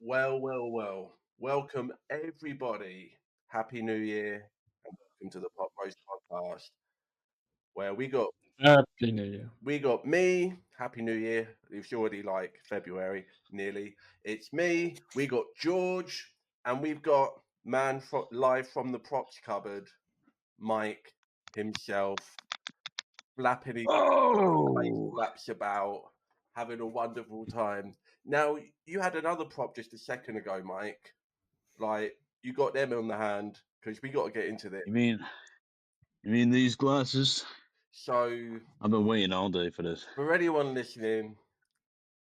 Well. Welcome everybody. Happy New Year and welcome to the Pop Roast Podcast. Where Happy New Year. we got me. Happy New Year. It's already like February, nearly. It's me. We got George, and we've got live from the props cupboard, Mike himself, flapping his face Oh, flaps about, having a wonderful time. Now you had another prop just a second ago, Mike. Like you got them on the hand because we got to get into this. you mean these glasses? So I've been waiting all day for this. for anyone listening,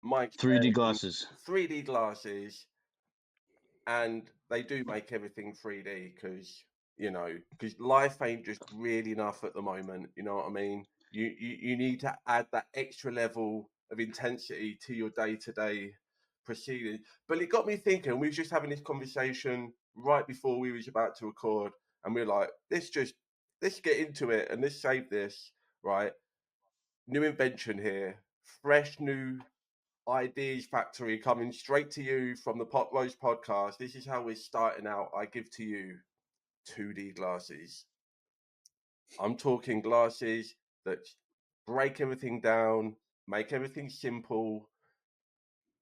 Mike's 3D wearing glasses. 3D glasses, and they do make everything 3D because life ain't just really enough at the moment. You know what I mean? You need to add that extra level of intensity to your day to day proceedings. But it got me thinking. We was just having this conversation right before we was about to record, and we are like, let's get into it and let's save this right. New invention here, fresh new ideas factory coming straight to you from the Pop Rose podcast. This is how we're starting out. I give to you 2D glasses. I'm talking glasses that break everything down, make everything simple,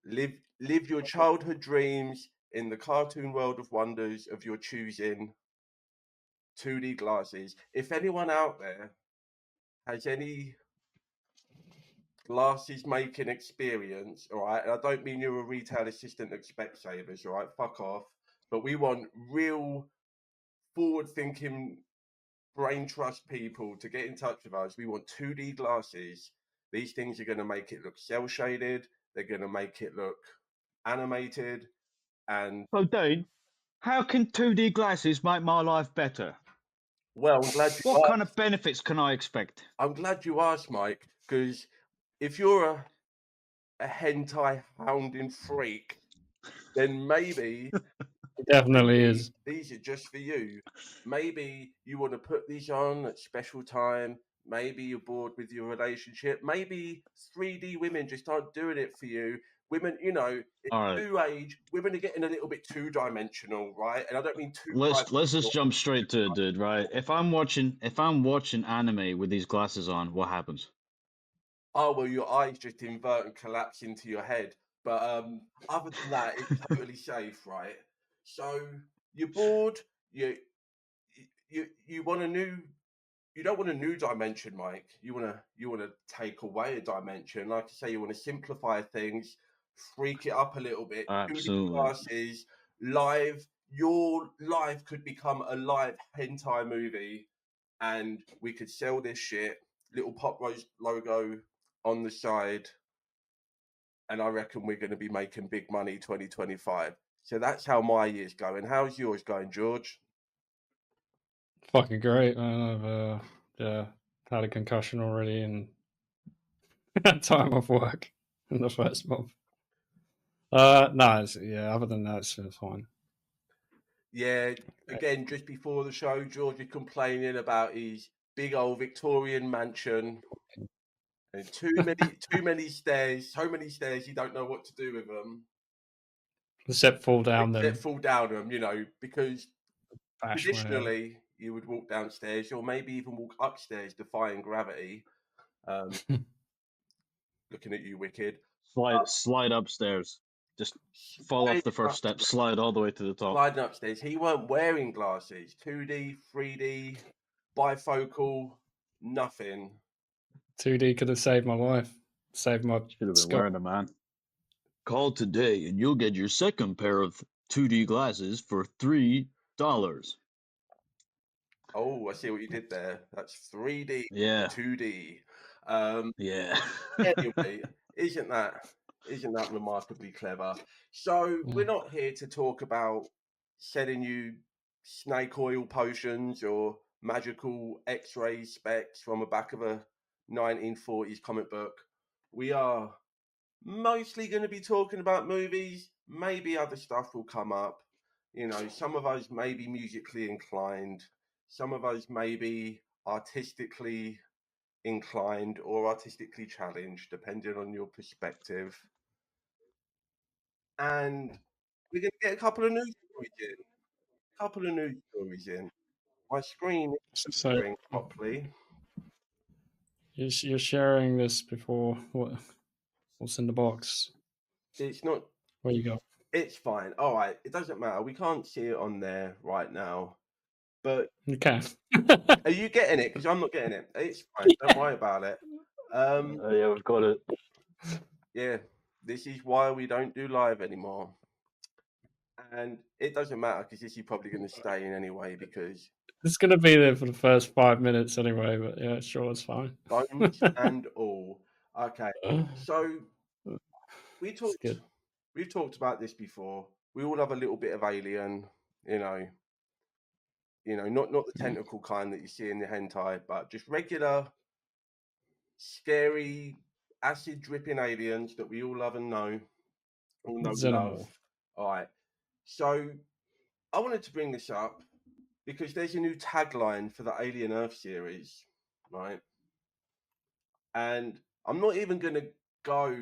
live your childhood dreams in the cartoon world of wonders of your choosing. 2D glasses. If anyone out there has any glasses making experience, all right, and I don't mean you're a retail assistant at Specsavers, all right, fuck off, but we want real forward thinking brain trust people to get in touch with us. We want 2D glasses. These things are going to make it look cell shaded, they're going to make it look animated, and So, Dane, how can 2D glasses make my life better? well, I'm glad you What kind asked. of benefits can I expect? I'm glad you asked, Mike, because if you're a hentai hounding freak, then maybe It definitely is. these are just for you. Maybe you want to put these on at special time. Maybe you're bored with your relationship. Maybe 3D women just aren't doing it for you. Women, it's All right, new age. Women are getting a little bit two dimensional, right? And I don't mean two let's dimensional. just jump straight to it, dude. Right? If I'm watching anime with these glasses on, what happens? Oh well, your eyes just invert and collapse into your head. But other than that, it's totally safe, right? So you're bored. You want a new. You don't want a new dimension, Mike. You wanna take away a dimension. Like I say, you want to simplify things, freak it up a little bit. 2D Absolutely. glasses, live. Your life could become a live hentai movie, and we could sell this shit. Little Pop Rose logo on the side, and I reckon we're going to be making big money 2025. So that's how my year's going. How's yours going, George? Fucking great, man. I've had a concussion already and time off work in the first month. No, other than that, it's fine. Yeah, again, just before the show, George is complaining about his big old Victorian mansion and too many stairs, so many stairs, you don't know what to do with them. Except fall down them. Except fall down them, because Bash my head. traditionally you would walk downstairs or maybe even walk upstairs, defying gravity. Looking at you, wicked. Slide upstairs. Just fall off the first step. Slide all the way to the top. Sliding upstairs. He weren't wearing glasses. 2D, 3D, bifocal, nothing. 2D could have saved my life. Saved my Should have been skull. wearing them, man. Call today and you'll get your second pair of 2D glasses for $3. Oh, I see what you did there. That's 3D, Yeah. 2D. Yeah. Anyway, isn't that remarkably clever? So we're not here to talk about selling you snake oil potions or magical X-ray specs from the back of a 1940s comic book. We are mostly going to be talking about movies. Maybe other stuff will come up. Some of us may be musically inclined. Some of us may be artistically inclined or artistically challenged, depending on your perspective. And We're gonna get a couple of news stories in. Couple of news stories in. My screen isn't So sharing properly. you're sharing this before what's in the box? It's not. Where you go? It's fine. All right. It doesn't matter. We can't see it on there right now. But You can. are you getting it? Because I'm not getting it. It's fine. Don't worry about it. Yeah, we've got it. Yeah. This is why we don't do live anymore. And it doesn't matter because this is probably going to stay in anyway because It's gonna be there for the first 5 minutes anyway. But yeah, sure, it's fine. bones and all. Okay. So we It's talked. good. We've talked about this before. We all have a little bit of alien, not the tentacle kind that you see in the hentai, but just regular, scary, acid dripping aliens that we all love and know, all know and love. Xenomorph. All right. So I wanted to bring this up because there's a new tagline for the Alien Earth series, right? And I'm not even going to go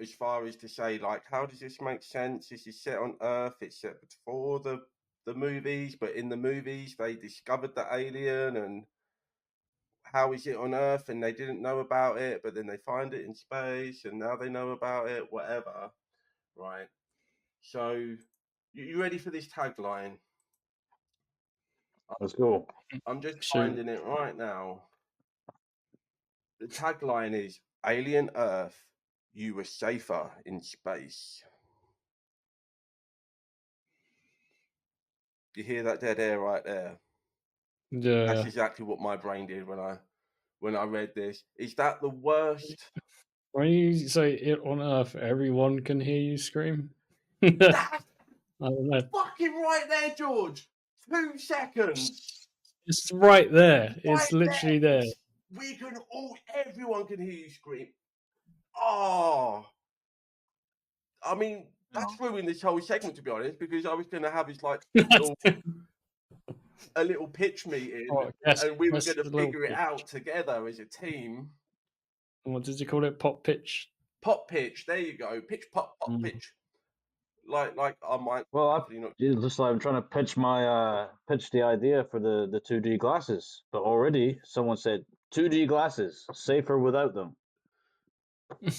as far as to say, like, how does this make sense? This is set on Earth. It's set before the movies, but in the movies they discovered the alien, and how is it on Earth? And they didn't know about it, but then they find it in space, and now they know about it. Whatever, right? So, you ready for this tagline? Let's go. I'm just Sure. finding it right now. The tagline is "Alien Earth, you were safer in space." You hear that dead air right there? Yeah. That's exactly what my brain did when I read this. Is that the worst? When you say it on Earth, everyone can hear you scream. That's I don't know. fucking right there, George. 2 seconds. It's right there. It's Right literally there. We can everyone can hear you scream. Oh, I mean, that's ruined this whole segment, to be honest, because I was going to have this like a little pitch meeting, yes, and we were yes, going to a little figure it pitch. out together as a team. What did you call it? Pop pitch? Pop pitch. There you go. Pitch, pop, pitch. Like I might. Well, just like I'm trying to pitch the idea for the 2D glasses, but already someone said 2D glasses safer without them. Do you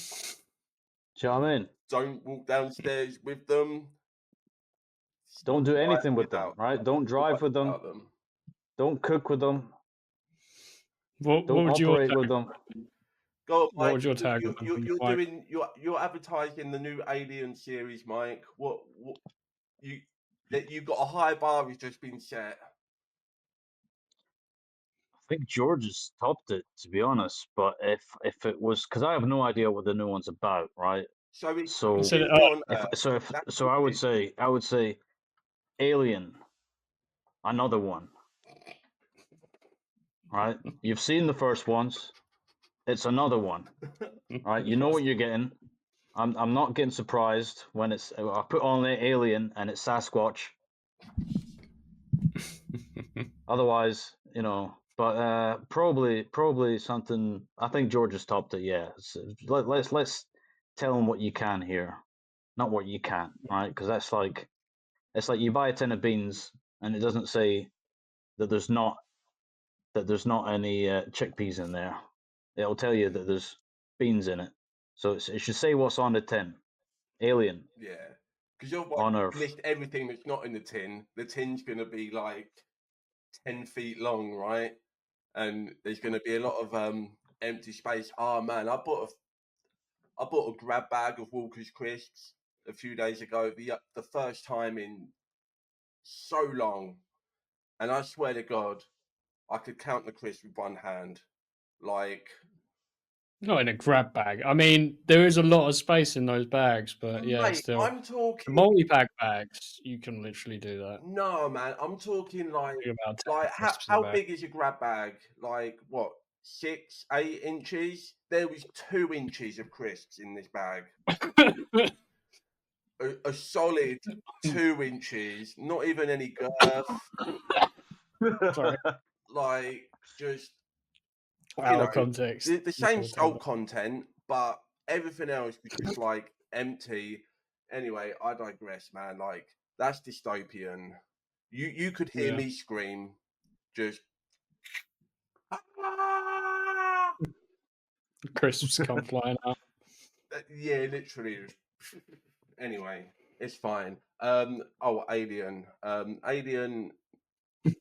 know what I mean? Don't walk downstairs with them. Don't do anything with them, right? Don't drive with them. Don't cook with them. What Don't would you operate with them. Go on, Mike. What would your tag? You're advertising the new Alien series, Mike. What you've got a high bar has just been set. I think George has topped it, to be honest. But if it was, because I have no idea what the new one's about, right? So I would say Alien, another one, right? You've seen the first ones. It's another one, right? You know what you're getting. I'm not getting surprised when I put on the Alien and it's Sasquatch. Otherwise, but probably something. I think George has topped it. Yeah, let's tell him what you can here, not what you can't, right? Because it's like you buy a tin of beans and it doesn't say that there's not any chickpeas in there. It'll tell you that there's beans in it, so it should say what's on the tin. Alien. Yeah, because you're on Earth. List everything that's not in the tin. The tin's going to be like 10 feet long, right? And there's going to be a lot of empty space. Oh man, I bought a grab bag of Walker's crisps a few days ago. The first time in so long, and I swear to God, I could count the crisps with one hand. Like, not in a grab bag. I mean, there is a lot of space in those bags, but yeah, mate, still. I'm talking multi-pack bags. You can literally do that. No, man, I'm talking like how big is your grab bag? Like what? 6, 8 inches? There was 2 inches of crisps in this bag. a solid 2 inches, not even any girth. Sorry. Like just context. The same salt content, but everything else was just like empty. Anyway, I digress, man. Like, that's dystopian. You could hear me scream, just Crisps come flying out. yeah, literally. Anyway, it's fine. Alien. Alien.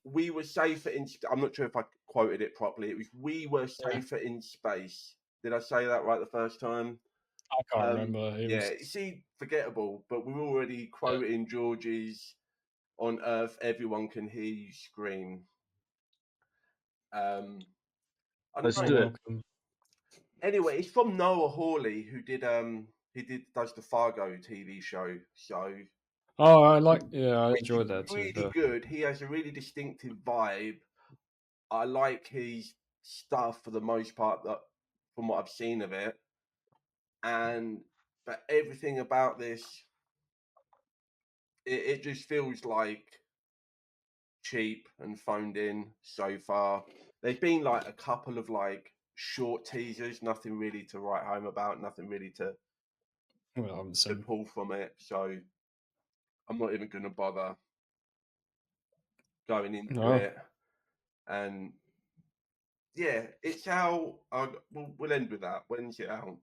We were safer in. I'm not sure if I quoted it properly. It was we were safer in space. Did I say that right the first time? I can't remember. Yeah, see, forgettable. But we're already quoting George's "On Earth, everyone can hear you scream." Let's do it. Anyway, it's from Noah Hawley, who does the Fargo TV show. So I enjoyed that too. Really good. He has a really distinctive vibe. I like his stuff for the most part, that from what I've seen of it, but everything about this, it just feels like cheap and phoned in so far. There's been like a couple of like short teasers, nothing really to write home about, nothing really to pull from it. So I'm not even going to bother going into it. And yeah, it's out. We'll end with that. When's it out?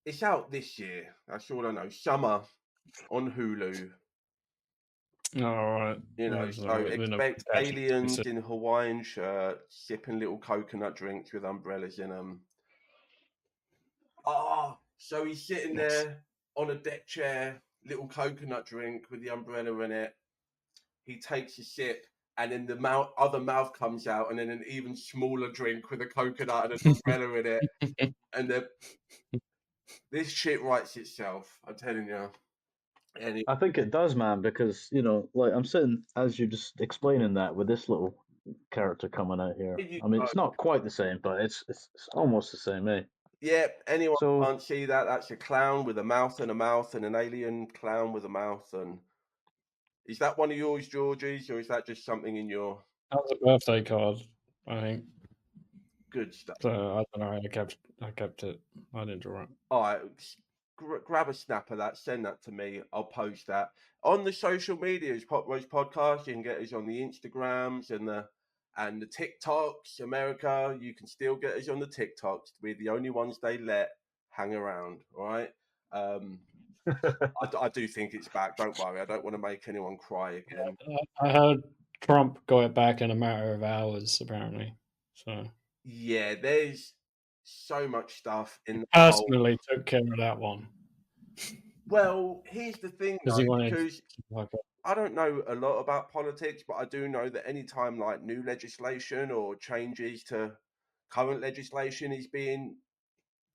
It's out this year. That's all I know. Summer on Hulu. All right. You know, so expect aliens in Hawaiian shirts, sipping little coconut drinks with umbrellas in them. So he's sitting there on a deck chair, little coconut drink with the umbrella in it. He takes a sip, and then the other mouth comes out, and then an even smaller drink with a coconut and an umbrella in it. And this shit writes itself, I'm telling you. Anyway. I think it does, man, because, you know, like I'm sitting as you're just explaining that with this little character coming out here. I mean, it's not quite the same, but it's almost the same, eh? Yeah, anyone can't see that. That's a clown with a mouth and an alien clown with a mouth. And is that one of yours, George's, or is that just something in your? That was a birthday card, I think. Good stuff. So I don't know. I kept it. I didn't draw it. All right, grab a snap of that. Send that to me. I'll post that on the social medias. Pop Rose Podcast. You can get us on the Instagrams and the TikToks. America, you can still get us on the TikToks. We're the only ones they let hang around. All right. I do think it's back. Don't worry. I don't want to make anyone cry again. I heard Trump got it back in a matter of hours, apparently. So yeah, there's so much stuff in. Personally, took care of that one. Well, here's the thing, though, because I don't know a lot about politics, but I do know that anytime like new legislation or changes to current legislation is being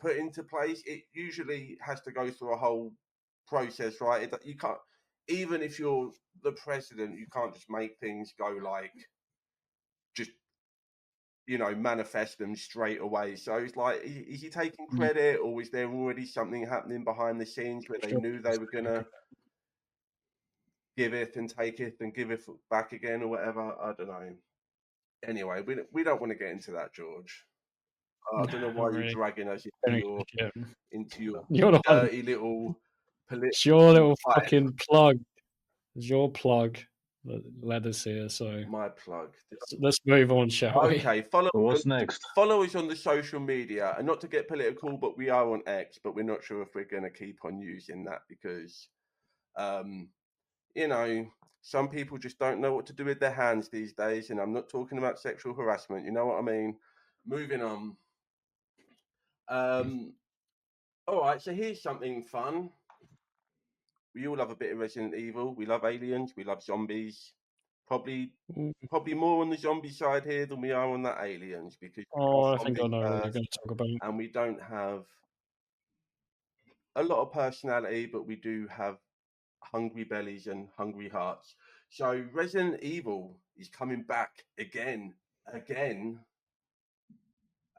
put into place, it usually has to go through a whole process, right? You can't, even if you're the president, you can't just make things go like just, you know, manifest them straight away. So it's like, is he taking credit, or was there already something happening behind the scenes where they knew they were gonna giveth and taketh and giveth back again, or whatever? I don't know. Anyway, we don't want to get into that, George. I don't know why you're dragging us into your dirty little political. It's your little fucking plug. It's your plug that led us here. So my plug. Let's move on, shall we? Okay, what's next? Follow us on the social media, and not to get political, but we are on X, but we're not sure if we're going to keep on using that because, you know, some people just don't know what to do with their hands these days, and I'm not talking about sexual harassment. You know what I mean? Moving on. All right, so here's something fun. We all love a bit of Resident Evil. We love aliens. We love zombies. Probably more on the zombie side here than we are on the aliens, because I think I know what you're going to talk about. And we don't have a lot of personality, but we do have hungry bellies and hungry hearts. So Resident Evil is coming back again.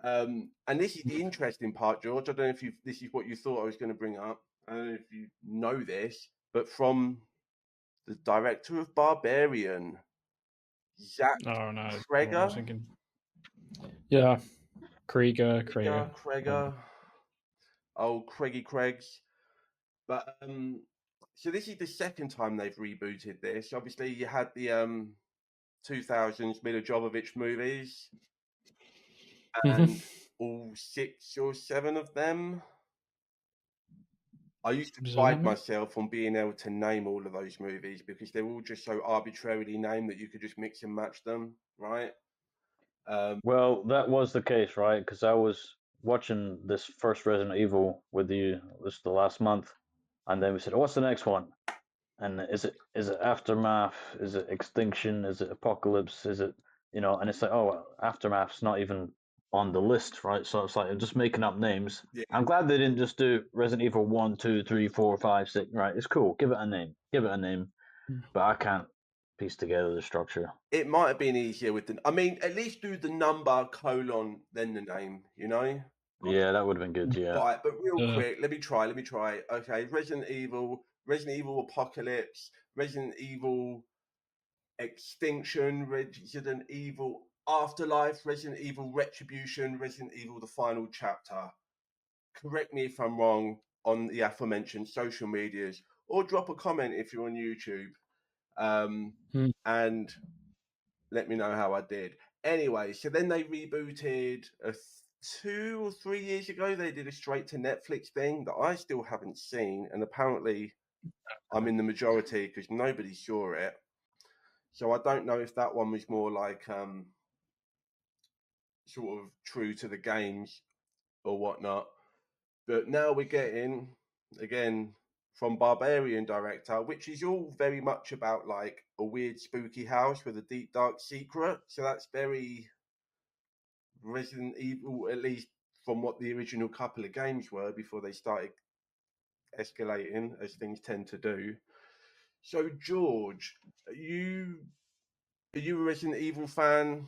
And this is the interesting part, George. I don't know if this is what you thought I was going to bring up. I don't know if you know this, but from the director of Barbarian, Zach Cregger. Yeah. Krieger. Old Craigie Craigs. But so this is the second time they've rebooted this. Obviously, you had the 2000s Mila Jovovich movies, and all 6 or 7 of them. I used to pride myself on being able to name all of those movies because they're all just so arbitrarily named that you could just mix and match them, right? Well, that was the case, right? Because I was watching this first Resident Evil with you this the last month, and then we said, oh, "What's the next one?" And is it Aftermath? Is it Extinction? Is it Apocalypse? Is it And it's like, oh, Aftermath's not even on the list, right? So it's like I'm just making up names. Yeah. I'm glad they didn't just do Resident Evil 1, 2, 3, 4, 5, 6. Right? It's cool. Give it a name. But I can't piece together the structure. It might have been easier with the. I mean, at least do the number : then the name. Yeah, that would have been good. Yeah. Right, but real quick, let me try. Okay, Resident Evil Apocalypse, Resident Evil Extinction, Resident Evil Afterlife, Resident Evil Retribution, Resident Evil The Final Chapter. Correct me if I'm wrong on the aforementioned social medias, or drop a comment if you're on YouTube, and let me know how I did. Anyway, so then they rebooted 2 or 3 years ago. They did a straight to Netflix thing that I still haven't seen, and apparently I'm in the majority because nobody saw it. So I don't know if that one was more like sort of true to the games or whatnot. But now we're getting, again, from Barbarian director, which is all very much about like a weird spooky house with a deep dark secret. So that's very Resident Evil, at least from what the original couple of games were before they started escalating, as things tend to do. So George, are you a Resident Evil fan?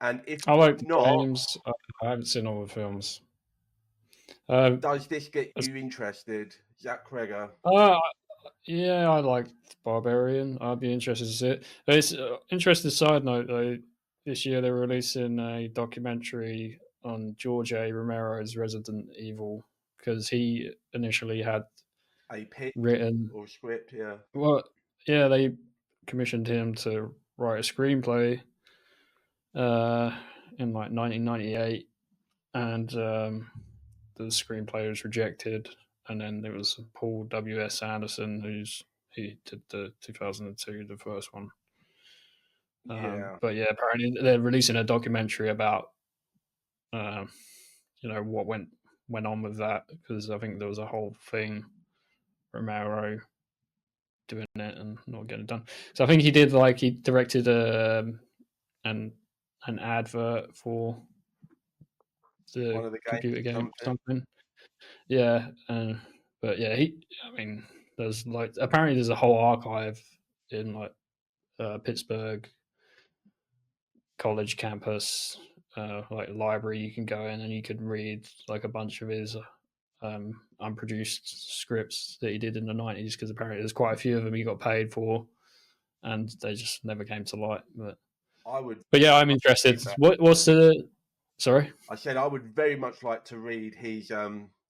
And if I like the not, games. I haven't seen all the films. does this get you interested, Zach Kreger? Yeah, I like Barbarian. I'd be interested to see it. It's interesting side note though. This year they're releasing a documentary on George A. Romero's Resident Evil because he initially had A pitch written or script, yeah. Well, yeah, they commissioned him to write a screenplay in like 1998, and the screenplay was rejected. And then there was Paul W.S. Anderson, he did the 2002, the first one. Yeah. But yeah, apparently they're releasing a documentary about what went on with that, because I think there was a whole thing, Romero doing it and not getting it done. So I think he directed an advert for One the of the computer games or game something. Yeah, but yeah, there's apparently there's a whole archive in Pittsburgh college campus, library. You can go in and you could read like a bunch of his unproduced scripts that he did in the 90s, because apparently there's quite a few of them he got paid for and they just never came to light. But yeah, I'm interested. What's the sorry? I said I would very much like to read his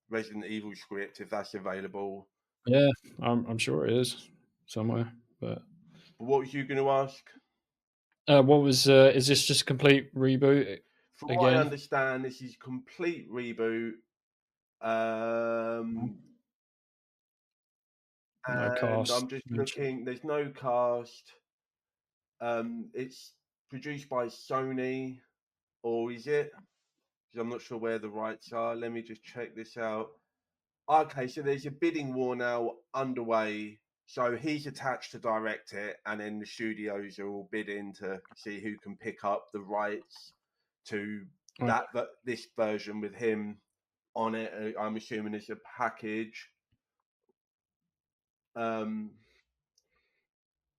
Resident Evil script if that's available. Yeah, I'm sure it is somewhere. But what was you going to ask? What was is this just a complete reboot? From what I understand, this is complete reboot. No cast. I'm just looking. There's no cast. It's produced by Sony, or is it? Because I'm not sure where the rights are. Let me just check this out. Okay, so there's a bidding war now underway. So he's attached to direct it, and then the studios are all bidding to see who can pick up the rights to this version with him on it. I'm assuming it's a package. The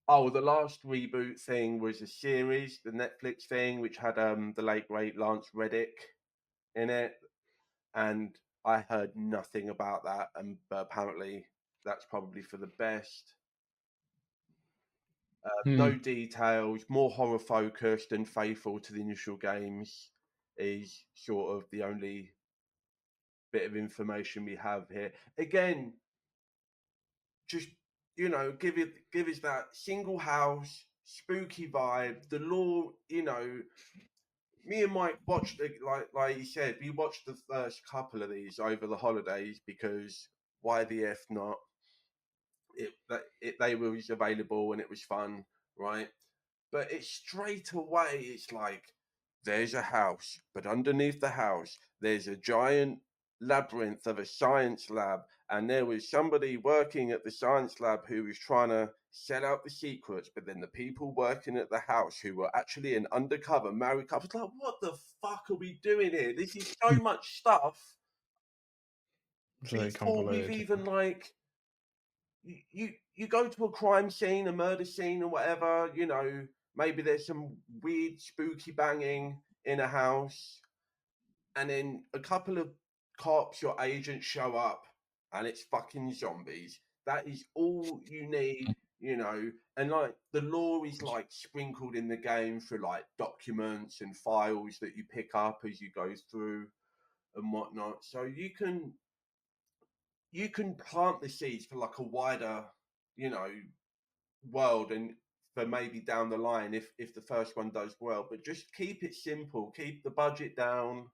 last reboot thing was a series, the Netflix thing, which had the late great Lance Reddick in it, and I heard nothing about that, but apparently that's probably for the best. No details, more horror focused and faithful to the initial games. is sort of the only bit of information we have here. Again, just give us that single house, spooky vibe. The law, me and Mike watched it, like you said, we watched the first couple of these over the holidays because why the f not? They were available and it was fun, right? But it's straight away. It's like there's a house, but underneath the house there's a giant labyrinth of a science lab, and there was somebody working at the science lab who was trying to set out the secrets, but then the people working at the house who were actually an undercover married couple. It's like, what the fuck are we doing here? This is so much stuff It's very before we've convoluted. even like you go to a crime scene, a murder scene, or whatever. Maybe there's some weird, spooky banging in a house, and then a couple of cops or agents show up, and it's fucking zombies. That is all you need. And like the law is like sprinkled in the game through like documents and files that you pick up as you go through and whatnot. So you can plant the seeds for like a wider, you know, world, and for maybe down the line if the first one does well. But just keep it simple, keep the budget down,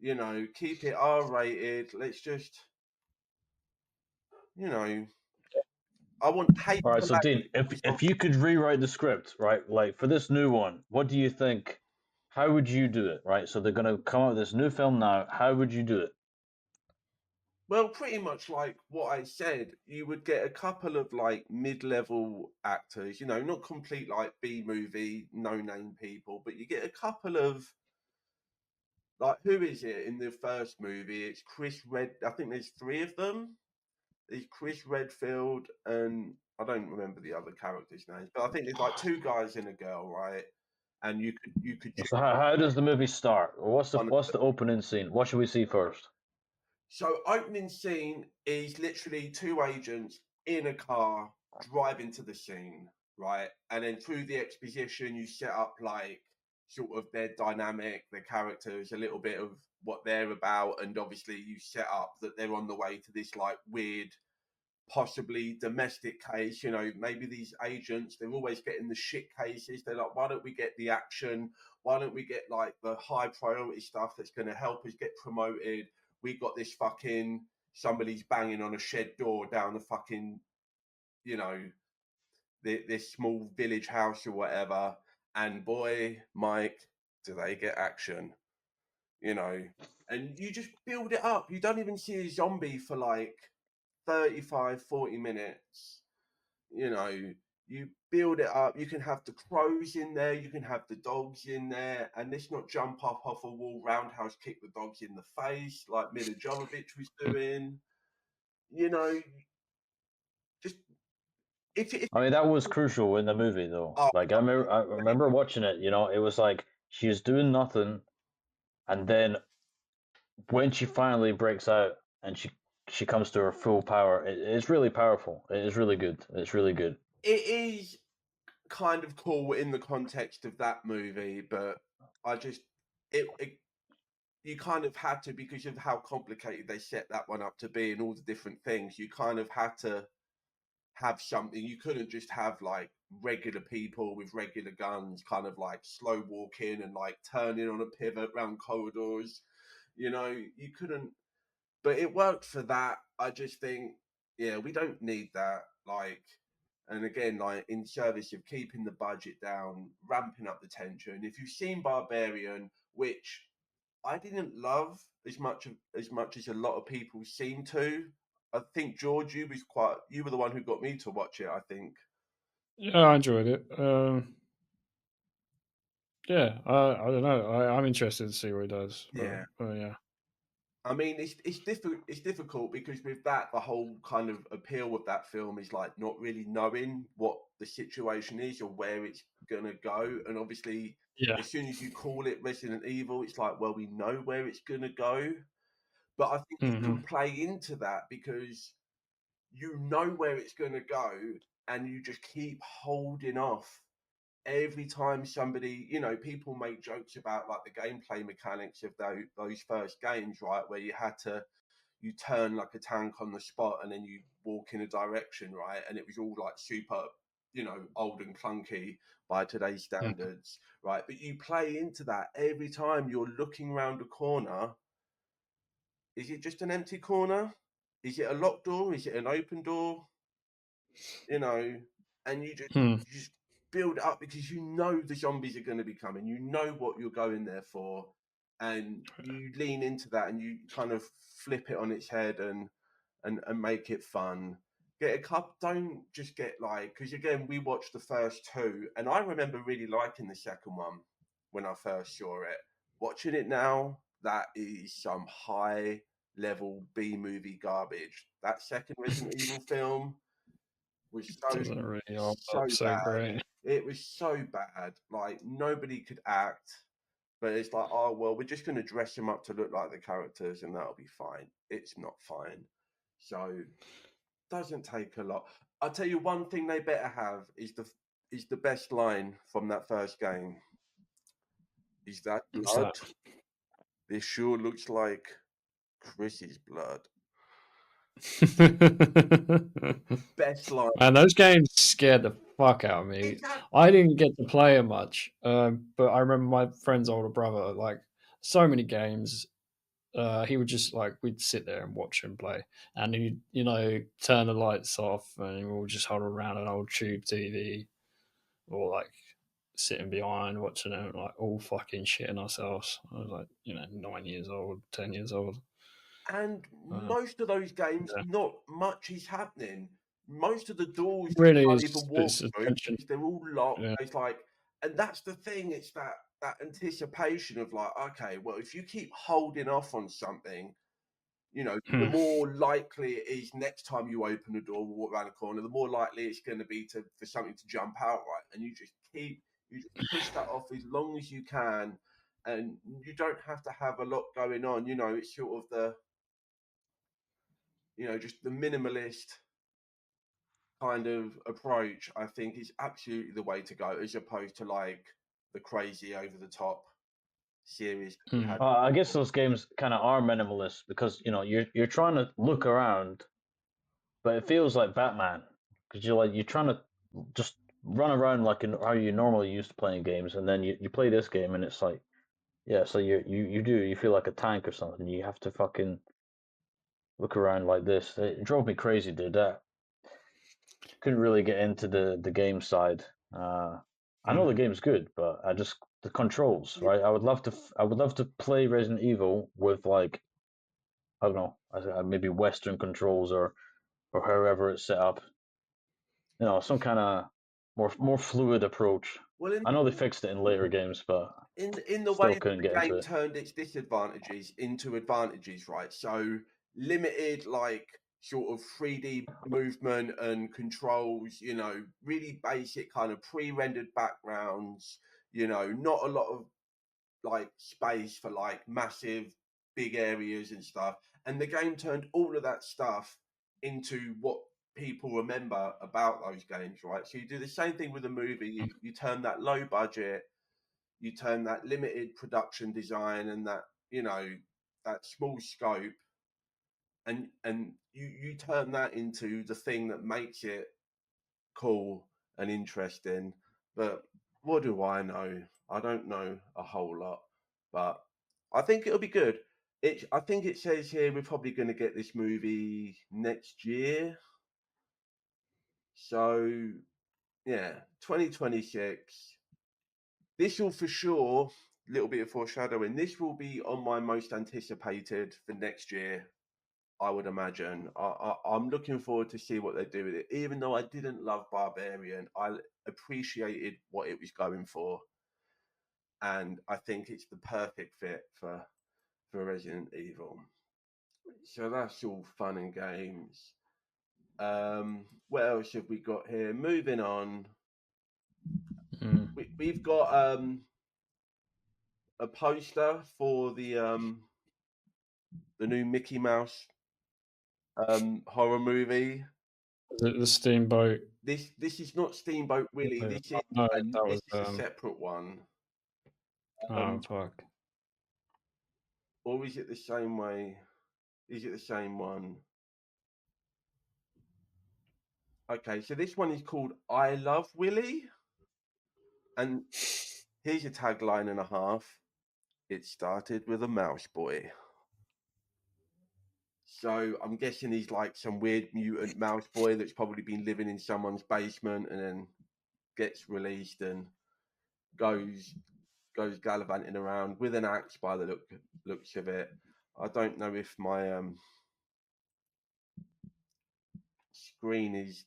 keep it R-rated. Let's just, I want hate All right, for so Dean, if you could rewrite the script, right, like for this new one, what do you think? How would you do it, right? So they're gonna come out with this new film now. How would you do it? Well, pretty much like what I said. You would get a couple of like mid-level actors, not complete like B-movie, no-name people, but you get a couple of, like, who is it in the first movie? It's Chris Red. I think there's three of them. There's Chris Redfield, and I don't remember the other characters' names, but I think there's like two guys and a girl, right? And you could choose So how does the movie start? Or one. what's the opening scene? What should we see first? So opening scene is literally two agents in a car driving to the scene, right? And then through the exposition, you set up like sort of their dynamic, their characters, a little bit of what they're about, and obviously you set up that they're on the way to this like weird, possibly domestic case. Maybe these agents, they're always getting the shit cases. They're like, why don't we get the action? Why don't we get like the high priority stuff that's going to help us get promoted? We got this fucking, somebody's banging on a shed door down the fucking, you know, this small village house or whatever. And boy, Mike, do they get action, you know? And you just build it up. You don't even see a zombie for like 35, 40 minutes. You build it up. You can have the crows in there, you can have the dogs in there, and let's not jump up off a wall, roundhouse kick the dogs in the face like Mila Jovovich was doing. Just if I mean, that was crucial in the movie, though. oh, Like I remember watching it. You know, it was like she was doing nothing, and then when she finally breaks out and she comes to her full power, it's really powerful. It is really good. It's really good. it is kind of cool in the context of that movie, but I just it you kind of had to, because of how complicated they set that one up to be and all the different things. You kind of had to have something. You couldn't just have like regular people with regular guns, kind of like slow walking and like turning on a pivot round corridors. You couldn't, but it worked for that. I just think, yeah, we don't need that. Like, and again, like in service of keeping the budget down, ramping up the tension. If you've seen Barbarian, which I didn't love as much as a lot of people seem to. I think George, you were the one who got me to watch it, I think. Yeah, I enjoyed it. Yeah, I don't know. I'm interested to see what he does. Yeah. But yeah. I mean, it's difficult because with that, the whole kind of appeal of that film is like not really knowing what the situation is or where it's gonna go. And obviously, Yeah. as soon as you call it Resident Evil, it's like, well, we know where it's gonna go. But I think you can play into that because you know where it's gonna go, and you just keep holding off every time somebody, people make jokes about like the gameplay mechanics of those first games, right, where you turn like a tank on the spot and then you walk in a direction, right, and it was all like super, old and clunky by today's standards, right? But you play into that every time you're looking around a corner. Is it just an empty corner? Is it a locked door? Is it an open door? And you just build it up because the zombies are going to be coming. You know what you're going there for, and you lean into that and you kind of flip it on its head and make it fun. Get a cup. Don't just get because again we watched the first two, and I remember really liking the second one when I first saw it. Watching it now, that is some high level B movie garbage. That second Resident Evil film was Doesn't really hold so up so bad. great. It was so bad. Like nobody could act. But it's like, oh well, we're just going to dress them up to look like the characters, and that'll be fine. It's not fine. So doesn't take a lot. I'll tell you one thing they better have is the best line from that first game. Is that What's blood? that? This sure looks like Chris's blood. Best line. Man, those games scared the fuck out of me. Exactly. I didn't get to play it much, but I remember my friend's older brother, like so many games. He would just we'd sit there and watch him play, and he'd turn the lights off, and we'll just huddle around an old tube TV, or sitting behind watching it, all fucking shitting ourselves. I was 9 years old, 10 years old. And most of those games, not much is happening. Most of the doors really you can't is even walk through attention. because they're all locked. Yeah. It's and that's the thing. It's that anticipation of okay, well, if you keep holding off on something, the more likely it is next time you open a door, walk around a corner, the more likely it's going to be for something to jump out, right? And you just push that off as long as you can, and you don't have to have a lot going on. It's sort of the just the minimalist kind of approach, I think, is absolutely the way to go, as opposed to the crazy over the top series. I guess those games kind of are minimalist because you're trying to look around, but it feels like Batman because you're trying to just run around like how you normally used to playing games, and then you play this game and it's like, yeah, so you feel like a tank or something. You have to fucking look around like this. It drove me crazy, dude. That couldn't really get into the game side. I know the game's good, but the controls, right? I would love to play Resident Evil with I don't know, maybe Western controls or however it's set up. Some kind of more fluid approach. Well, I know they fixed it in later games, but in the still way that couldn't the get into game it. turned its disadvantages into advantages, right? So limited, sort of 3D movement and controls, really basic kind of pre-rendered backgrounds, not a lot of space for massive big areas and stuff. And the game turned all of that stuff into what people remember about those games, right? So you do the same thing with a movie. You turn that low budget, you turn that limited production design and that that small scope, and you turn that into the thing that makes it cool and interesting. But what do I know? I don't know a whole lot, but I think it'll be good. I think it says here we're probably going to get this movie next year. So yeah, 2026. This will for sure, little bit of foreshadowing, this will be on my most anticipated for next year, I would imagine. I'm looking forward to see what they do with it. Even though I didn't love Barbarian, I appreciated what it was going for. And I think it's the perfect fit for Resident Evil. So that's all fun and games. What else have we got here? Moving on. We've got a poster for the new Mickey Mouse horror movie. The Steamboat this is not Steamboat Willie. This is No, that this was is a separate one. oh fuck. Or is it the same way? Is it the same one? Okay, so this one is called I Love Willie. And here's a tagline and a half. It started with a mouse boy. So I'm guessing he's like some weird mutant mouse boy that's probably been living in someone's basement and then gets released and goes gallivanting around with an axe by the looks of it. I don't know if my screen is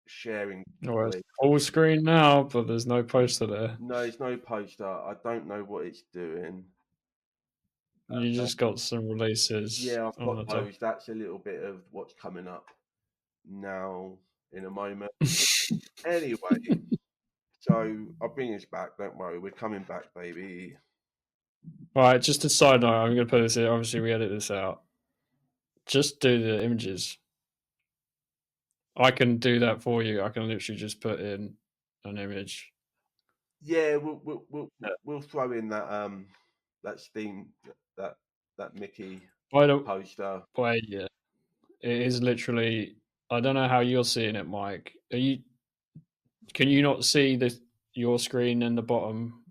sharing. Well, it's full screen now, but there's no poster there. No, there's no poster. I don't know what it's doing. You just got some releases. Yeah, I've on the got top. those. That's a little bit of what's coming up now in a moment. Anyway, so I'll bring us back. Don't worry, we're coming back, baby. All right, just a side note. I'm going to put this in. Obviously, we edit this out. Just do the images. I can do that for you. I can literally just put in an image. Yeah, we'll throw in that that Steam that Mickey poster. Wait, yeah, it is literally. I don't know how you're seeing it, Mike. Are you? Can you not see your screen in the bottom?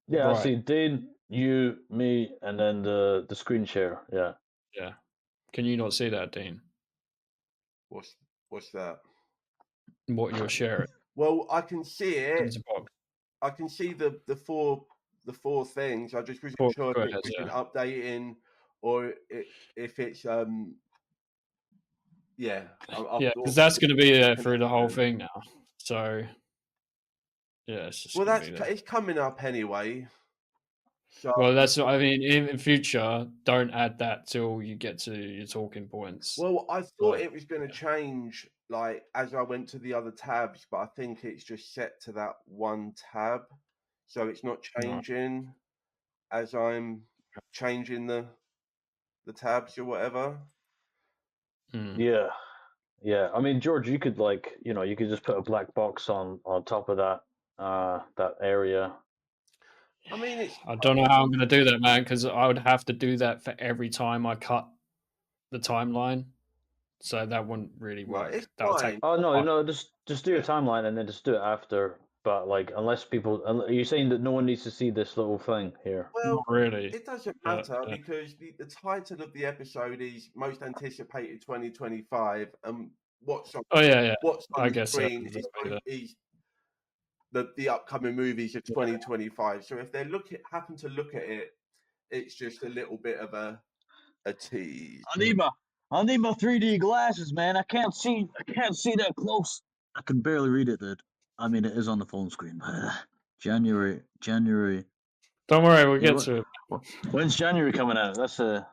Yeah, right. I see Dane, you, me, and then the screen share. Yeah. Yeah. Can you not see that, Dean? What's that? What you're sharing? Well, I can see it. It's a box. I can see the four things. I just wasn't sure if it was been updating or if it's yeah. Yeah, because that's going to be there through the whole thing now. So yeah, it's just it's coming up anyway. So, well, that's what I mean. In future, don't add that till you get to your talking points. Well, I thought it was going to change like as I went to the other tabs, but I think it's just set to that one tab, so it's not changing as I'm changing the tabs or whatever. Yeah, yeah. I mean, George, you could you could just put a black box on top of that that area. I mean, I don't know how I'm going to do that, man, because I would have to do that for every time I cut the timeline, so that wouldn't really work. It's that would take. Oh no, just do your timeline and then just do it after. But like, unless people, are you saying that no one needs to see this little thing here? Well, not really. It doesn't matter because the title of the episode is Most Anticipated 2025, and what's on what's on the screen is the upcoming movies of 2025. So if they happen to look at it, it's just a little bit of a tease. I need my 3D glasses, man. I can't see that close. I can barely read it, dude. I mean, it is on the phone screen. January. Don't worry, we'll get to it. When's January coming out? That's a.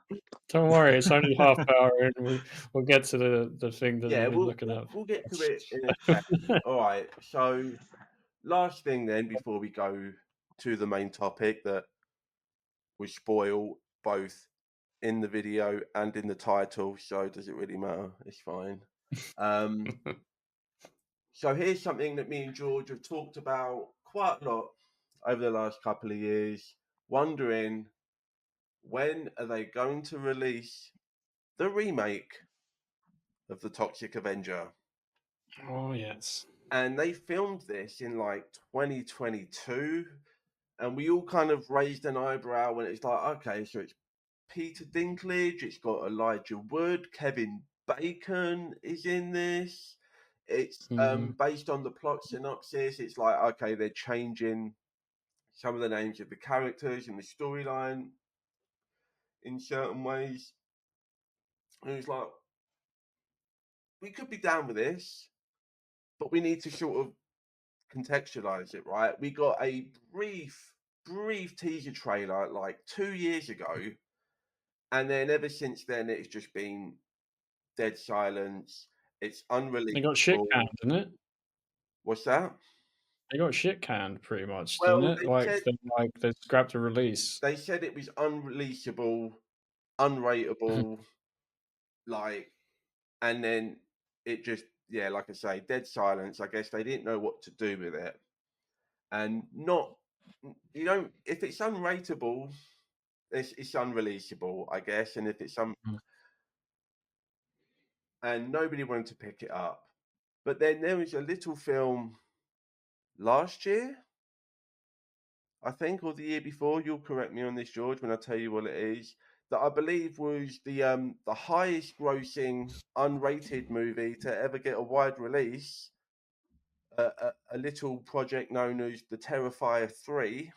Don't worry, it's only half hour, and we'll get to the thing that we've been looking at. We'll get to it in a second. All right. So, last thing then, before we go to the main topic that we spoil both in the video and in the title. So, does it really matter? It's fine. So here's something that me and George have talked about quite a lot over the last couple of years, wondering when are they going to release the remake of The Toxic Avenger? Oh, yes. And they filmed this in like 2022, and we all kind of raised an eyebrow when it's like, okay, so it's Peter Dinklage, it's got Elijah Wood, Kevin Bacon is in this. It's based on the plot synopsis. It's like, okay, they're changing some of the names of the characters and the storyline in certain ways. And it's like, we could be down with this, but we need to sort of contextualize it, right? We got a brief teaser trailer like 2 years ago, and then ever since then, it's just been dead silence. It's unreleased. They got shit canned, didn't it? What's that? They got shit canned pretty much, didn't it? They scrapped a release. They said it was unreleasable, unrateable, and then it just yeah, like I say, dead silence. I guess they didn't know what to do with it, and not you don't. If it's unrateable, it's unreleasable, I guess. And if it's and nobody wanted to pick it up. But then there was a little film last year, I think, or the year before. You'll correct me on this, George, when I tell you what it is. That I believe was the highest grossing unrated movie to ever get a wide release. A little project known as the Terrifier 3.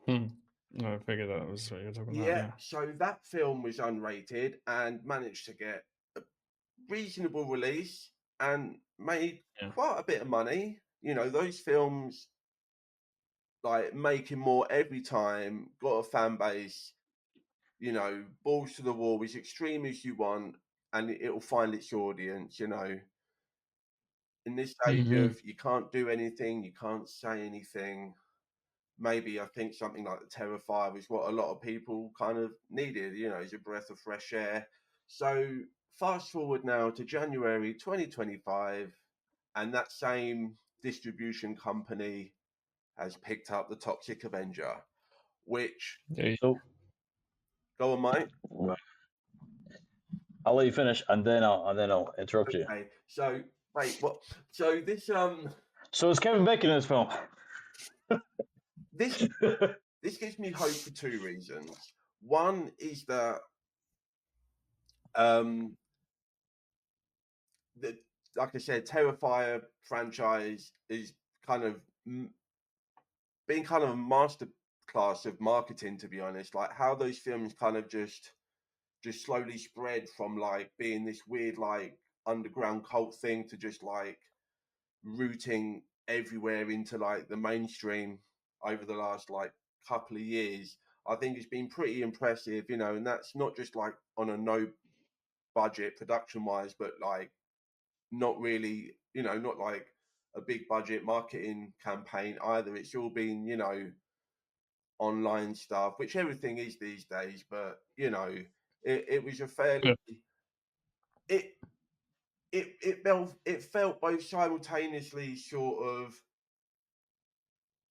I figured that was what you were talking about. Yeah, Yeah. so that film was unrated and managed to get a reasonable release and made Yeah. quite a bit of money. You know, those films like making more every time, got a fan base, you know, balls to the wall, as extreme as you want, and it'll find its audience, you know. In this age Mm-hmm. of you can't do anything, you can't say anything, maybe I think something like the Terrifier was what a lot of people kind of needed, you know, as a breath of fresh air. So fast forward now to January 2025, and that same distribution company has picked up the Toxic Avenger, which So, go on, mate. right. I'll let you finish, and then I'll interrupt you. Okay, so wait, what? So So is Kevin Bacon in this film? this this gives me hope for two reasons. One is that um the like I said, Terrifier franchise is kind of being kind of a master class of marketing, to be honest. Like how those films kind of just slowly spread from like being this weird like underground cult thing to just like rooting everywhere into like the mainstream over the last like couple of years. I think it's been pretty impressive, you know, and that's not just like on a no budget production wise, but like not really, you know, not like a big budget marketing campaign either. It's all been, you know, online stuff, which everything is these days. But you know, it was a fairly Yeah. it it felt both simultaneously sort of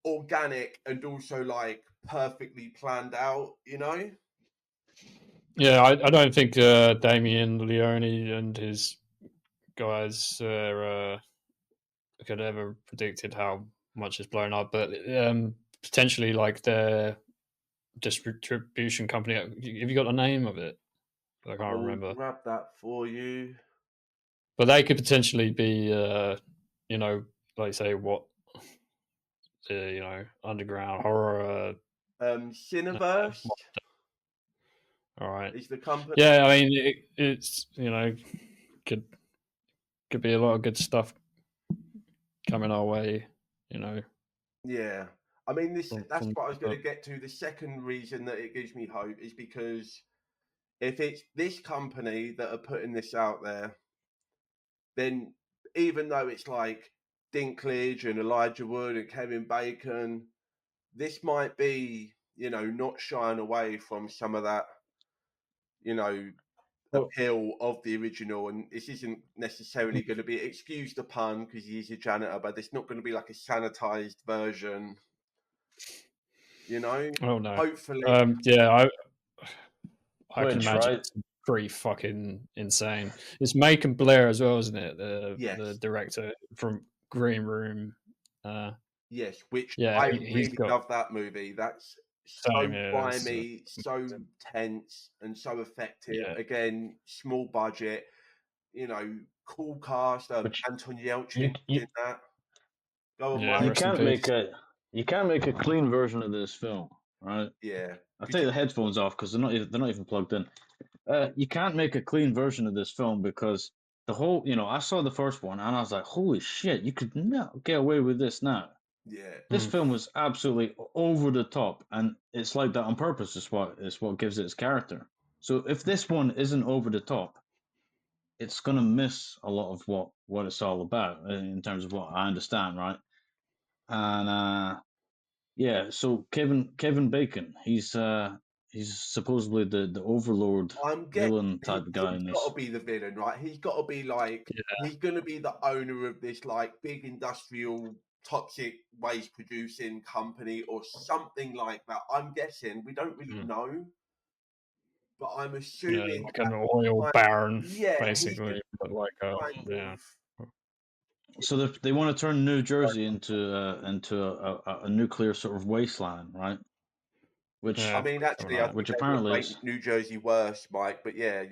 organic and also like perfectly planned out. You know. Yeah, I don't think Damien Leone and his guys could ever predicted how much is blown up, but potentially like their distribution company. Have you got the name of it? I can't I'll remember. grab that for you. But they could potentially be, you know, like you say, what, you know, underground horror. Cineverse All right. is the company. Yeah, I mean, it's you know, could could be a lot of good stuff coming our way. You know, Yeah. I mean, that's from what I was going to get to. The second reason that it gives me hope is because if it's this company that are putting this out there, then even though it's like Dinklage and Elijah Wood and Kevin Bacon, this might be, you know, not shying away from some of that, you know, Well, appeal of the original. And this isn't necessarily going to be, excuse the pun, because he's a janitor, but it's not going to be like a sanitized version, you know? oh no, Hopefully, yeah, I can which imagine right? it's pretty fucking insane. It's Macon Blair as well, isn't it? The yes. director from Green Room. Yes, which Yeah, I he's really got love that movie. That's same so here. grimy, so tense, and so effective. Yeah, Again, small budget, you know, cool cast. Which Anton Yelchin you in that. Go on, yeah. you Mike. Rest in can't make peace. a clean version of this film, right? Yeah, I'll because take the headphones off because they're not even plugged in. You can't make a clean version of this film because the whole, I saw the first one and I was like, holy shit, you could not get away with this now. yeah, This Mm. film was absolutely over the top, and it's like that on purpose. Is what gives it its character. So if this one isn't over the top, it's gonna miss a lot of what it's all about in terms of what I understand, right? And yeah, so Kevin Bacon, he's he's supposedly the overlord I'm villain guessing type guy he's in got this. to be the villain, right? He's got to be like he's going to be the owner of this like big industrial toxic waste producing company or something like that. I'm guessing. We don't really know, but I'm assuming like an oil baron, yeah, basically, but like a kind of So they want to turn New Jersey into a nuclear sort of wasteland, right? Which yeah, I mean, actually, I like think which they would apparently is make New Jersey worse, Mike. But yeah,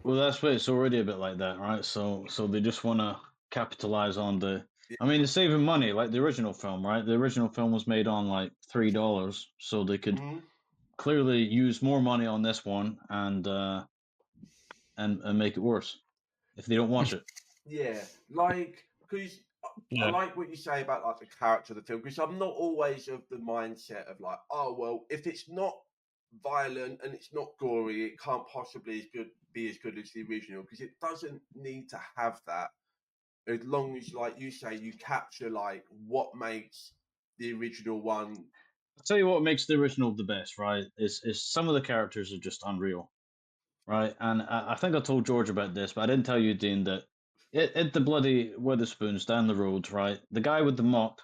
well, that's why it's already a bit like that, right? So they just want to capitalize on the. yeah, I mean, they're saving money, like the original film, right? The original film was made on like $3, so they could mhm, clearly use more money on this one and make it worse if they don't watch it. yeah, like because I yeah, like what you say about like the character of the film because I'm not always of the mindset of like, oh well, if it's not violent and it's not gory, it can't possibly be as good as the original because it doesn't need to have that. As long as, like you say, you capture like what makes the original one. I'll tell you what makes the original the best, right? Is some of the characters are just unreal, right? And I think I told George about this, but I didn't tell you, Dean, that at the bloody Witherspoons down the road, right? The guy with the mop,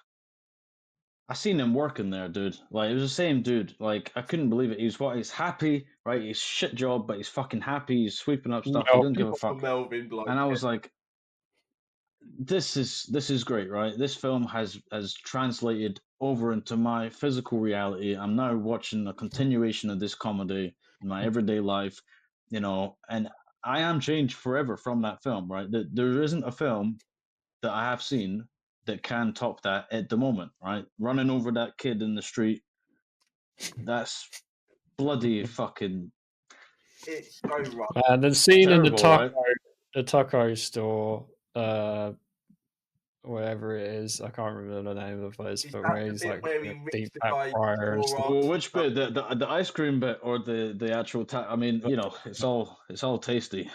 I seen him working there, dude. Like it was the same dude. Like I couldn't believe it. He's happy, right? He's shit job, but he's fucking happy. He's sweeping up stuff. He doesn't give a fuck. Melvin bloke. And I was like, this is great, right? This film has translated over into my physical reality. I'm now watching a continuation of this comedy in my everyday life, and I am changed forever from that film, right? There isn't a film that I have seen that can top that at the moment, right? Running over that kid in the street, that's bloody fucking It's so right. and the scene in terrible, right? the taco store, whatever it is, I can't remember the name of the place, Is but that where the he's bit like where a he rips deep the fat guy's fryer and jaw stuff. off? Well, which bit, the ice cream bit or the actual? I mean, it's all tasty.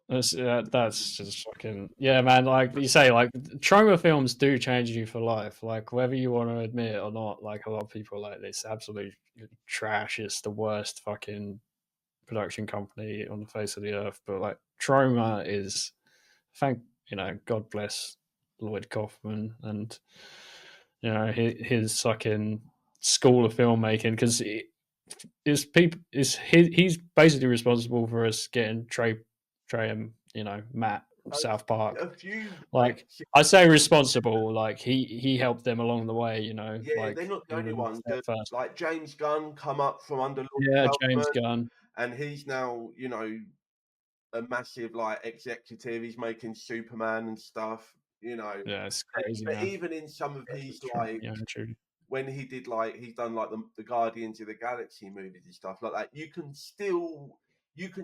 That's just fucking yeah, man. Like you say, like trauma films do change you for life. Like whether you want to admit it or not, like a lot of people like this absolute trash. It's the worst fucking production company on the face of the earth. But like trauma is, thank God bless Lloyd Kaufman and his fucking school of filmmaking because he's basically responsible for us getting Trey and Matt from South Park. A few Like I say, responsible. Like he helped them along the way. yeah, Like they're not the only even ones. at first. Like James Gunn come up from under Lloyd Yeah, James Kaufman, Gunn. and he's now a massive like executive. He's making Superman and stuff. Yeah, it's crazy, But man. even in some of his like Yeah, true. when he did like he's done like the Guardians of the Galaxy movies and stuff like that, you can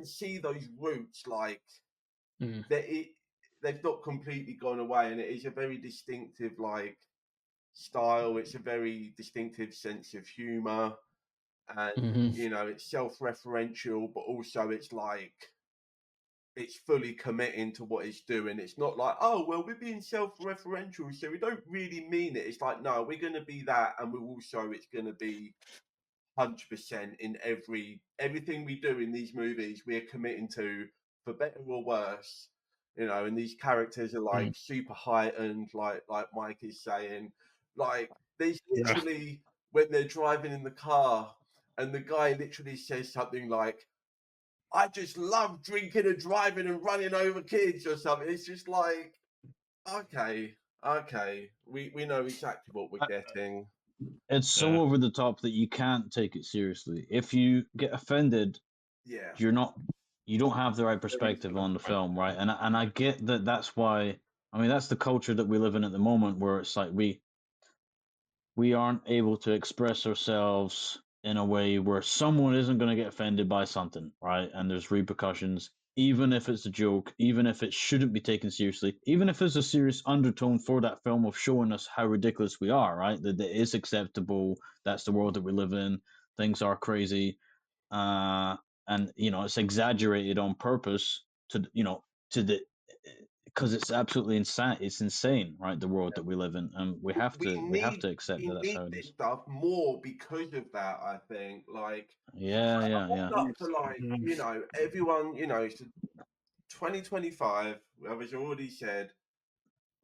see those roots like Mm. they've not completely gone away, and it is a very distinctive like style. It's a very distinctive sense of humor, and Mm-hmm. it's self-referential, but also it's like it's fully committing to what it's doing. It's not like, oh well, we're being self-referential, so we don't really mean it. It's like, no, we're going to be that, and we're also it's going to be 100% in everything we do in these movies. We're committing to, for better or worse. And these characters are like super heightened, like Mike is saying. Like there's Yeah. literally when they're driving in the car, and the guy literally says something like, I just love drinking and driving and running over kids or something. It's just like, okay, we know exactly what we're getting. It's so over the top that you can't take it seriously. If you get offended, Yeah. you don't have the right perspective on the film, right? And I get that. That's why. I mean, that's the culture that we live in at the moment, where it's like we aren't able to express ourselves in a way where someone isn't going to get offended by something, right? And there's repercussions, even if it's a joke, even if it shouldn't be taken seriously, even if there's a serious undertone for that film of showing us how ridiculous we are, right? That it is acceptable. That's the world that we live in. Things are crazy, and it's exaggerated on purpose to to the because it's absolutely insane. It's insane, right? The world that we live in, and we have to accept that that's how it this is. stuff more because of that. I think, like, Yeah. up for like, you know, everyone, you know, it's 2025. As I already said,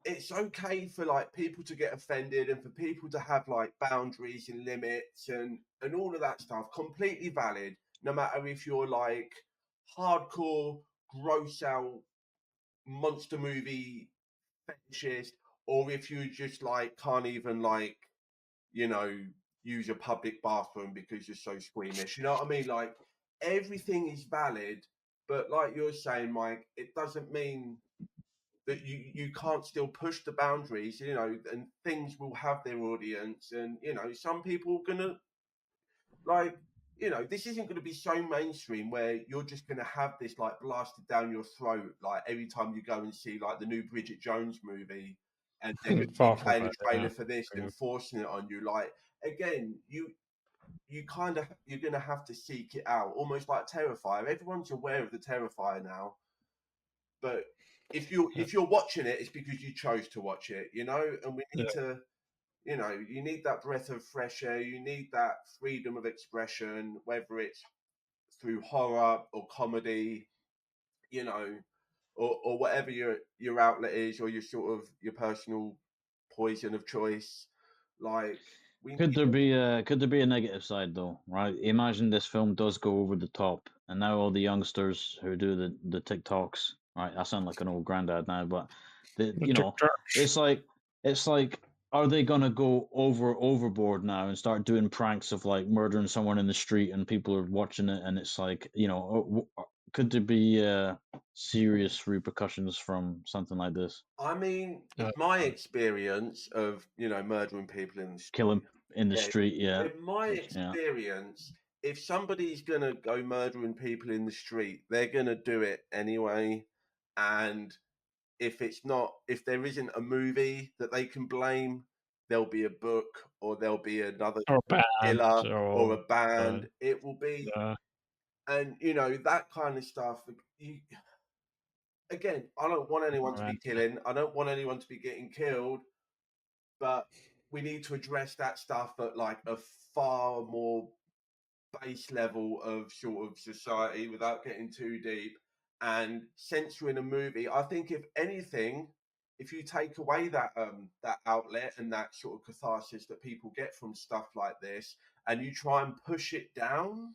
it's okay for like people to get offended and for people to have like boundaries and limits and all of that stuff. Completely valid, no matter if you're like hardcore, gross out monster movie fetishist, or if you just like can't even like, you know, use a public bathroom because you're so squeamish. You know what I mean? Like everything is valid, but like you're saying, Mike, it doesn't mean that you can't still push the boundaries, you know, and things will have their audience, and you know, some people are gonna like, you know, this isn't going to be so mainstream where you're just going to have this like blasted down your throat like every time you go and see like the new Bridget Jones movie, and they're going to be Far from playing a it. trailer for this and forcing it on you. Like again, you kind of, you're going to have to seek it out, almost like Terrifier. Everyone's aware of the Terrifier now, but if you're watching it, it's because you chose to watch it, you know. And we need to, you know, you need that breath of fresh air. You need that freedom of expression, whether it's through horror or comedy, you know, or whatever your outlet is, or your sort of your personal poison of choice. Like we Could there be a negative side though, right? Imagine this film does go over the top, and now all the youngsters who do the TikToks, right? I sound like an old granddad now, but you know, it's like, are they gonna go overboard now and start doing pranks of like murdering someone in the street and people are watching it, and it's like, you know, could there be serious repercussions from something like this? I mean, in my experience of, you know, murdering people in the street, Killing in the yeah, street, yeah. in my Yeah. experience, if somebody's gonna go murdering people in the street, they're gonna do it anyway. And if there isn't a movie that they can blame, there'll be a book, or there'll be another Or a band, killer, or a or band. It will be, and you know, that kind of stuff. Again, I don't want anyone to be killing. I don't want anyone to be getting killed. But we need to address that stuff at like a far more base level of sort of society without getting too deep. And censoring a movie, I think if anything, if you take away that outlet and that sort of catharsis that people get from stuff like this, and you try and push it down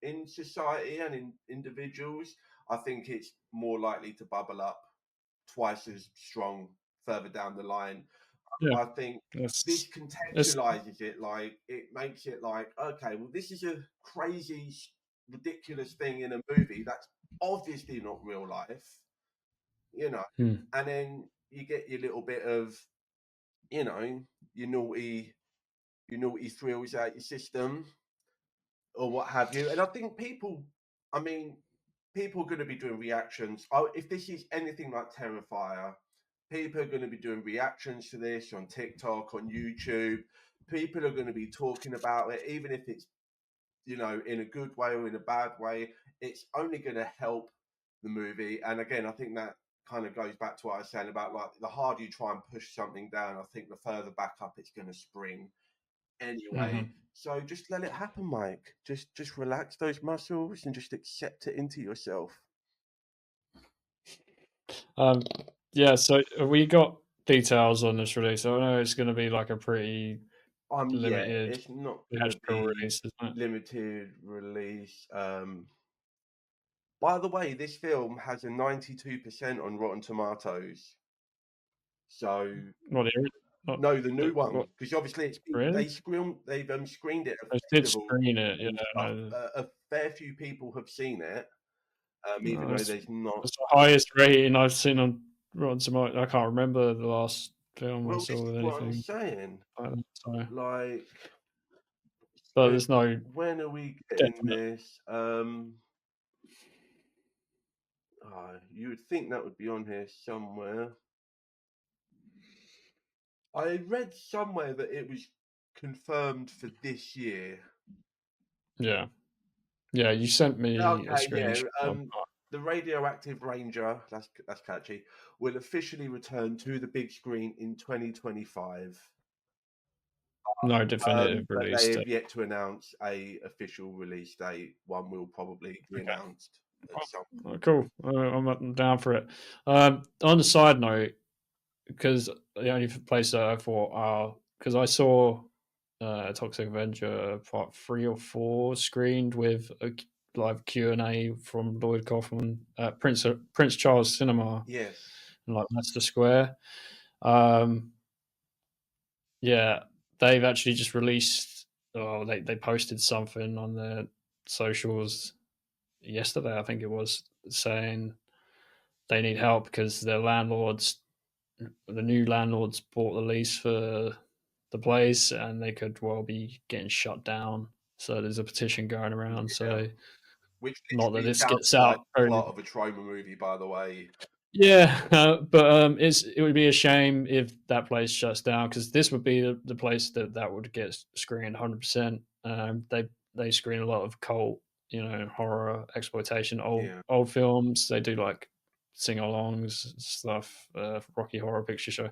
in society and in individuals, I think it's more likely to bubble up twice as strong further down the line. I think this contextualizes it, like it makes it like, okay, well, this is a crazy, ridiculous thing in a movie that's obviously not real life, you know. And then you get your little bit of, you know, your naughty thrills out your system, or what have you. And I think people, I mean, people are going to be doing reactions. Oh, if this is anything like Terrifier, people are going to be doing reactions to this on TikTok, on YouTube. People are going to be talking about it, even if it's, you know, in a good way or in a bad way. It's only going to help the movie. And again, I think that kind of goes back to what I was saying about like the harder you try and push something down, I think the further back up it's going to spring anyway. So just let it happen, Mike. Just relax those muscles and just accept it into yourself. Yeah, so we got details on this release. I know it's going to be like a pretty limited, yeah, it's not going to be release, isn't it? limited release. By the way, this film has a 92% on Rotten Tomatoes. So no, the new one, because obviously it's been, really? they've screened it at They did festivals. screen it, yeah. A fair few people have seen it, even though there's not. It's the highest rating I've seen on Rotten Tomatoes. I can't remember the last film I saw with What I'm anything. saying. Like, but there's no. When are we getting this? You would think that would be on here somewhere. I read somewhere that it was confirmed for this year. Yeah, you sent me a screenshot. The Radioactive Ranger, that's catchy, will officially return to the big screen in 2025. No definitive But release they have date. yet to announce a official release date. One will probably be Okay. announced at some. Oh, cool. I'm down for it. On the side note, because the only place that I thought, because I saw Toxic Avenger Part 3 or 4 screened with a live Q&A from Lloyd Kaufman at Prince Charles Cinema Yes. in like Leicester Square. Yeah, they've actually just released. Oh, they posted something on their socials yesterday, I think it was, saying they need help because the new landlords bought the lease for the place, and they could well be getting shut down. So there's a petition going around. Yeah. So Which not that literally this sounds gets like out. the plot of a trauma movie, by the way. Yeah, but it would be a shame if that place shuts down, because this would be the place that would get screened 100%. They screen a lot of cult, horror, exploitation, Yeah. old films. They do like sing-alongs stuff, Rocky Horror Picture Show.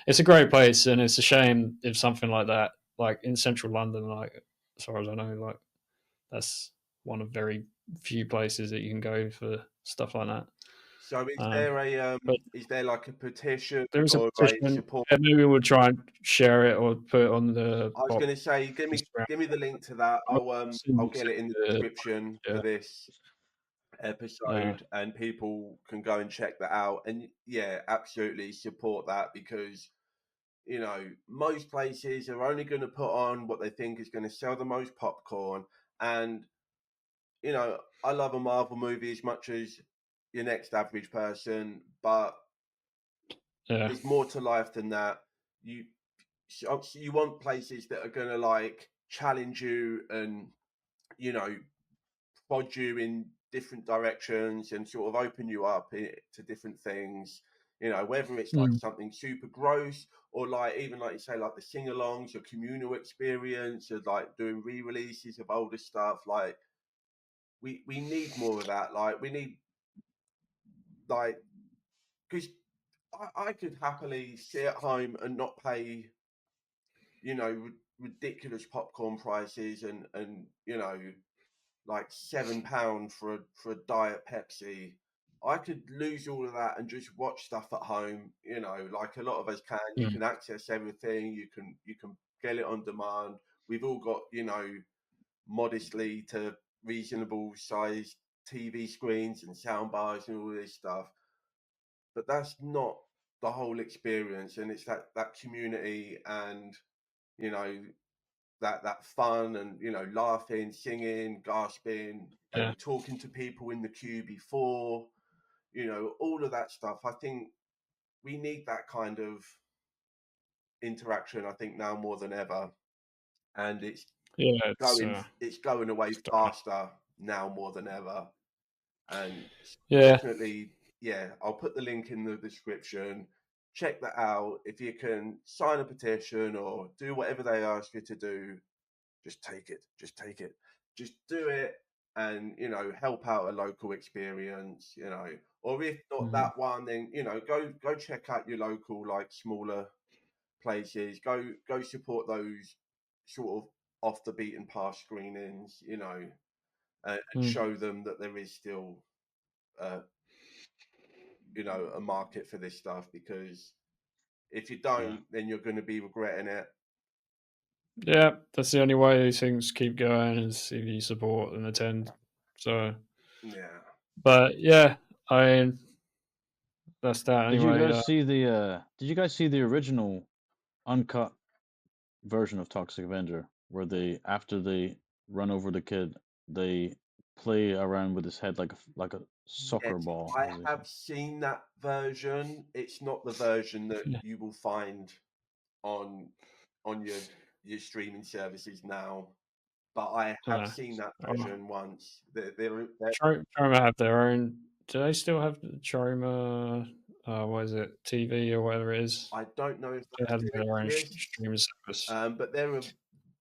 It's a great place, and it's a shame if something like that, like in central London, like as far as I know, like that's one of very few places that you can go for stuff like that. So But is there like a petition there is a or a petition. support? Yeah, maybe we'll try and share it or put it on the I was pop going to say, give Instagram. me the link to that. I'll get it in the description for Yeah, this yeah, episode, and people can go and check that out. And yeah, absolutely support that, because most places are only going to put on what they think is going to sell the most popcorn. And I love a Marvel movie as much as your next average person, but yeah, there's more to life than that. You you want places that are going to like challenge you and you know prod you in different directions and sort of open you up to different things. Whether it's like mm, something super gross or like even like you say, like the sing-alongs or communal experience of like doing re-releases of older stuff. Like we need more of that. Like we need like because I could happily sit at home and not pay ridiculous popcorn prices and like £7 for a diet Pepsi. I could lose all of that and just watch stuff at home. Like a lot of us can. You mm, can access everything. You can get it on demand. We've all got modestly to reasonable sized TV screens and sound bars and all this stuff. But that's not the whole experience, and it's that community and you know that fun and laughing, singing, gasping, yeah, talking to people in the queue before, all of that stuff. I think we need that kind of interaction. I think now more than ever, and yeah. it's going away It's dying. faster now more than ever. And Yeah, definitely, yeah, I'll put the link in the description. Check that out. If you can sign a petition or do whatever they ask you to do, just take it. Just take it. Just do it and, help out a local experience. Or if not mhm, that one, then, go check out your local, like smaller places. Go support those sort of off the beaten path screenings, and mm, show them that there is still uh, a market for this stuff, because if you Yeah. don't, then you're going to be regretting it. yeah. That's the only way these things keep going, is if you support and attend. So, Yeah. but yeah, I mean, that's that Did you anyway. guys see the original uncut version of Toxic Avenger, where after they run over the kid, they play around with his head like a Yes, soccer ball, I as they say. have seen that version. It's not the version that Yeah, you will find on your streaming services now, but I have yeah. seen that Oh, version once. They're Troma have their own. Do they still have the Troma? What is it? TV or whatever it is. I don't know if They that have still their own exists, streaming service. but there are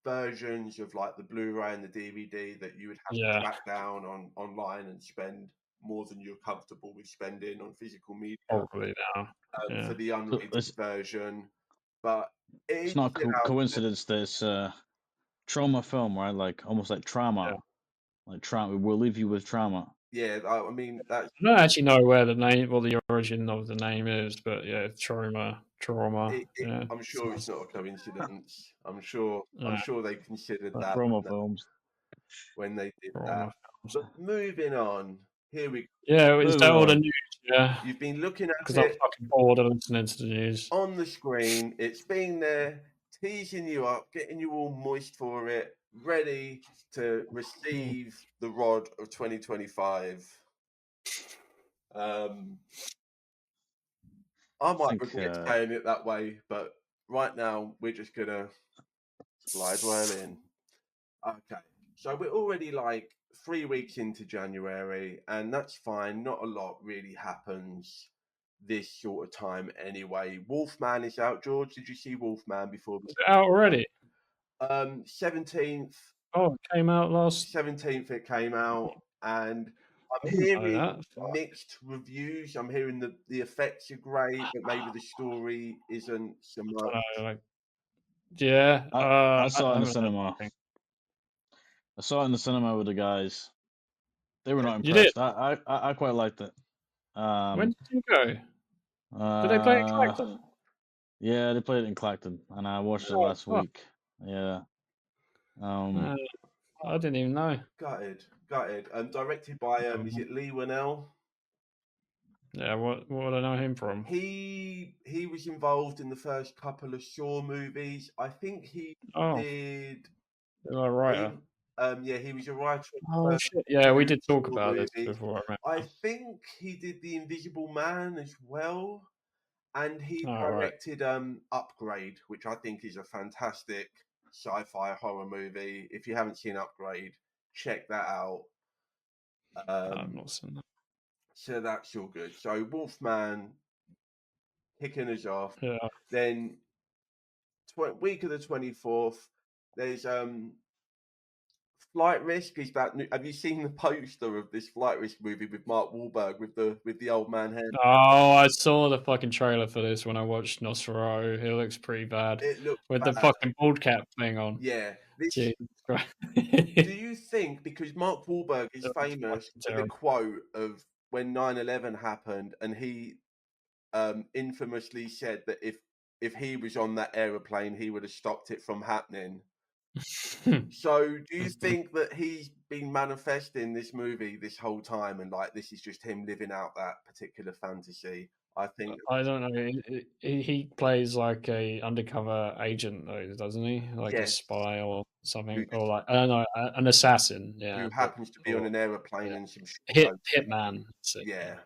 versions of like the Blu-ray and the DVD that you would have to Yeah, track down online and spend more than you're comfortable with spending on physical media Probably now. Yeah. for the unrated version. But it's not a coincidence that it's a trauma film, right? Like almost like trauma. Yeah. Like trauma. We'll leave you with trauma. Yeah, I mean that's. I don't actually know where the origin of the name is, but yeah, trauma. Yeah. I'm sure it's not a coincidence. I'm sure they considered Like that trauma films. when they did Trauma that. films. But moving on, here we go. Yeah, is that all the on. news? Yeah. You've been looking at Because I'm it fucking bored of listening to the news. on the screen. It's been there, teasing you up, getting you all moist for it, ready to receive the rod of 2025. I might regret saying it that way, but right now we're just gonna slide well in. Okay, so we're already like 3 weeks into January, and that's fine. Not a lot really happens this sort of time anyway. Wolfman is out. George, did you see Wolfman before? Is it out already? 17th. Oh, it came out last. 17th it came out, and I'm hearing that. mixed reviews. I'm hearing the effects are great, but maybe the story isn't so much. Yeah, I saw it in the cinema. I saw it in the cinema with the guys. They were not impressed. I quite liked it. When did you go? Did they play it in Clacton? Yeah, they played it in Clacton, and I watched it last week. Yeah. I didn't even know. Gutted. Directed by is it Lee Winnell? Yeah, what would I know him from? He was involved in the first couple of Saw movies. I think he did. A writer. He was a writer. Oh shit! Yeah, we did talk about this before. I think he did The Invisible Man as well, and he directed Upgrade, which I think is a fantastic sci-fi horror movie. If you haven't seen Upgrade, check that out. I've not seen that. So that's all good. So Wolfman kicking us off. Yeah. Then week of the 24th, there's Flight Risk. Is that new? Have you seen the poster of this Flight Risk movie with Mark Wahlberg with the old man head? Oh, I saw the fucking trailer for this when I watched Nosferatu. It looks pretty bad. It looks with bad. The fucking bald cap thing on. Yeah. Jesus Christ. Do you think, because Mark Wahlberg is famous for the quote of when 9/11 happened, and he infamously said that if he was on that aeroplane, he would have stopped it from happening. So do you think that he's been manifesting this movie this whole time, and like this is just him living out that particular fantasy? I think I don't know. He plays like a undercover agent, though, doesn't he? Like a spy or something, or like I don't know, an assassin. Yeah, who happens to be on an aeroplane and some hitman. Yeah,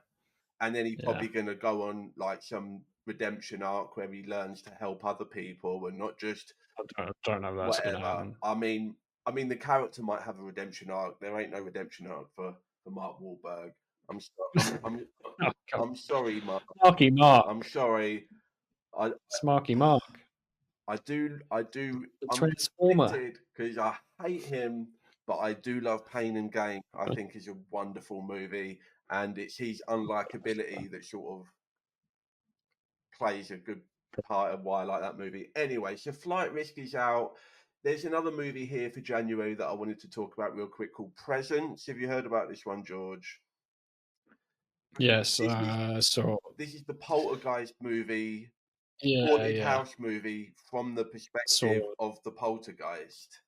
and then he's probably going to go on like some redemption arc where he learns to help other people and not just. I don't know if that's going to happen. I mean, the character might have a redemption arc. There ain't no redemption arc for Mark Wahlberg. I'm sorry, Mark. Marky Mark. I'm sorry. It's Marky Mark. I do. The Transformer. Because I hate him, but I do love Pain and Gain. I think is a wonderful movie, and it's his unlikability that sort of plays a good part of why I like that movie. Anyway, so Flight Risk is out. There's another movie here for January that I wanted to talk about real quick called Presence. Have you heard about this one, George? Yes, I saw. This is the Poltergeist movie, haunted house movie from the perspective of the Poltergeist.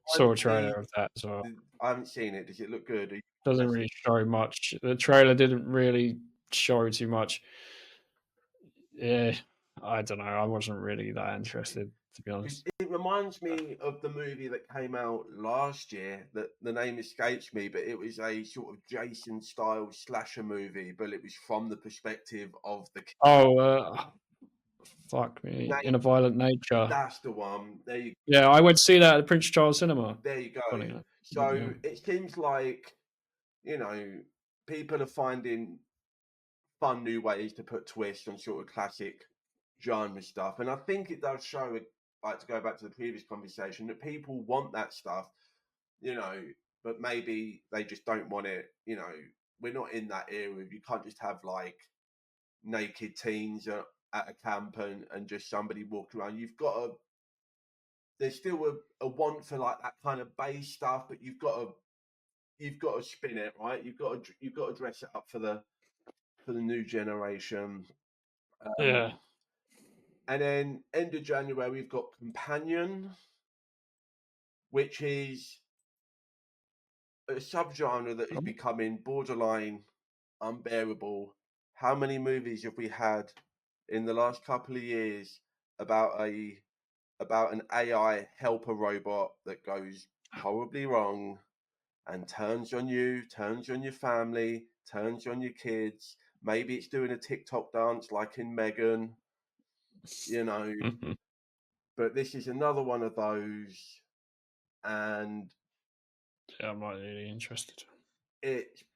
Saw a trailer of that as well. I haven't seen it. Does it look good? Doesn't really show much. The trailer didn't really show too much. Yeah, I don't know. I wasn't really that interested, to be honest. It reminds me of the movie that came out last year. That the name escapes me, but it was a sort of Jason-style slasher movie, but it was from the perspective of the. Fuck me! In a Violent Nature. That's the one. There you go. Yeah, I went to see that at the Prince Charles Cinema. There you go. So it seems like, people are finding fun new ways to put twists on sort of classic genre stuff. And I think it does show, like to go back to the previous conversation, that people want that stuff, but maybe they just don't want it, we're not in that era. You can't just have like naked teens at a camp and just somebody walking around. You've got to. There's still a want for like that kind of base stuff, but you've got to spin it right. You've got to dress it up for the new generation. Yeah. And then end of January we've got Companion, which is a subgenre that is becoming borderline unbearable. How many movies have we had in the last couple of years about an AI helper robot that goes horribly wrong and turns on you, turns on your family, turns on your kids? Maybe it's doing a TikTok dance like in Megan, you know. But this is another one of those, and Yeah, I'm not really interested.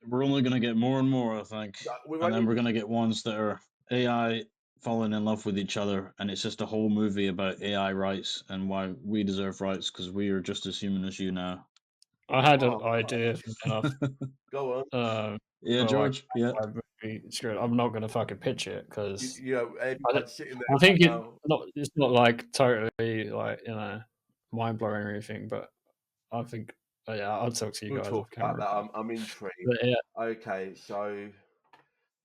We're only going to get more and more, I think. And then we're going to get ones that are AI falling in love with each other, and it's just a whole movie about AI rights and why we deserve rights because we are just as human as you now. I had an idea enough. Go on. Yeah, George. Like, yeah. I'm not going to fucking pitch it because everyone's sitting there. I think it's not like totally like mind blowing or anything, but I think I'll talk to you We'll guys talk off camera. about that. I'm intrigued. But, yeah. Okay, so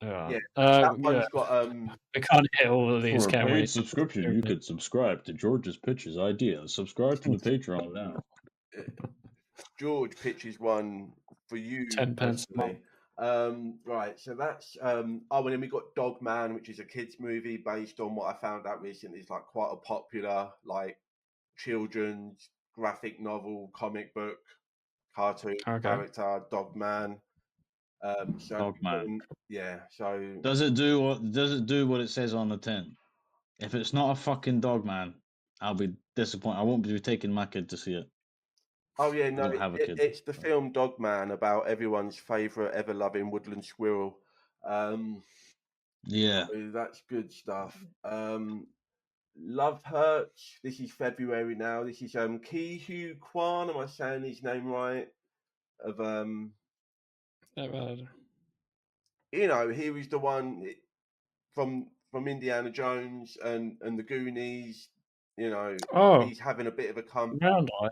yeah, that one's got we can't hit all of these. For a can paid we? subscription, you could subscribe to George's Pitches idea. Subscribe to the Patreon now. George pitches one for you. 10 pence a month. Right, so that's and then we got Dog Man, which is a kids movie based on what I found out recently is like quite a popular like children's graphic novel, comic book, cartoon character, Dog Man. So Dog Man. Yeah. So does it do what it says on the tin? If it's not a fucking Dog Man, I'll be disappointed. I won't be taking my kid to see it. Oh yeah, no, I don't have a kid. It's the film Dog Man about everyone's favourite ever-loving woodland squirrel. Yeah, that's good stuff. Love Hurts. This is February now. This is Ki Hu Kwan. Am I saying his name right? Of he was the one from Indiana Jones and the Goonies. He's having a bit of a comeback. Round Eye.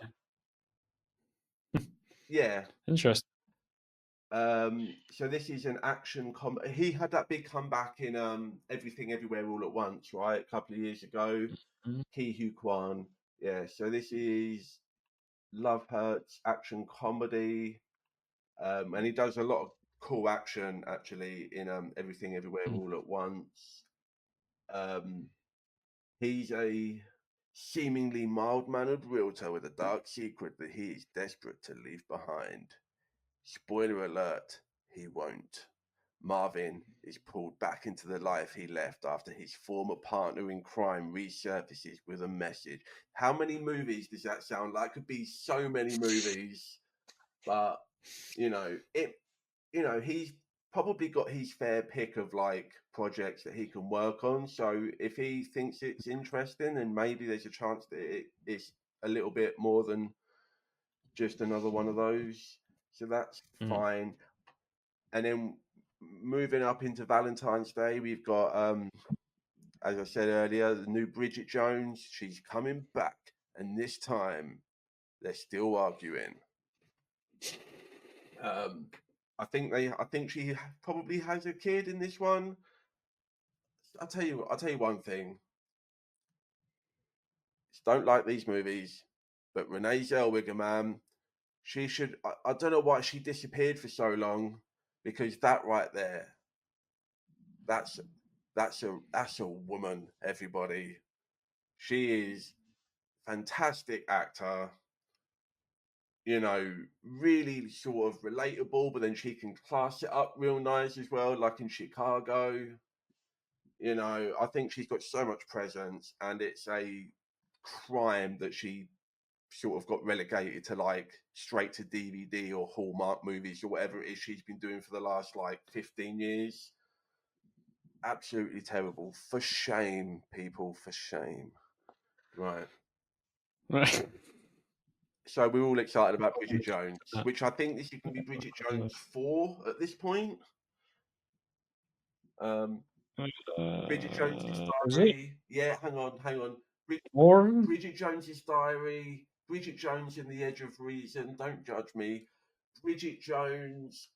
Yeah. Interesting. So this is an action he had that big comeback in Everything Everywhere All at Once, right? A couple of years ago. Ki Hu Kwan. Yeah, so this is Love Hurts action comedy. And he does a lot of cool action actually in Everything Everywhere All at Once. He's a seemingly mild-mannered realtor with a dark secret that he is desperate to leave behind. Spoiler alert, he won't. Marvin is pulled back into the life he left after his former partner in crime resurfaces with a message. How many movies does that sound like? Could be so many movies, but he's probably got his fair pick of like projects that he can work on. So if he thinks it's interesting, then maybe there's a chance that it's a little bit more than just another one of those. So that's fine. And then moving up into Valentine's Day, we've got, as I said earlier, the new Bridget Jones. She's coming back, and this time they're still arguing. I think she probably has a kid in this one. I'll tell you one thing. Don't like these movies, but Renee Zellweger, man, she should. I don't know why she disappeared for so long, because that right there, that's a woman. Everybody, she is fantastic actor. Really sort of relatable, but then she can class it up real nice as well, like in Chicago. I think she's got so much presence, and it's a crime that she sort of got relegated to like straight to DVD or Hallmark movies or whatever it is she's been doing for the last like 15 years. Absolutely terrible. For shame, people, for shame. Right. So we're all excited about Bridget Jones, which I think this is going to be Bridget Jones 4 at this point. Bridget Jones's Diary. Yeah, hang on. Bridget Jones's Diary. Bridget Jones and the Edge of Reason. Don't judge me. Bridget Jones.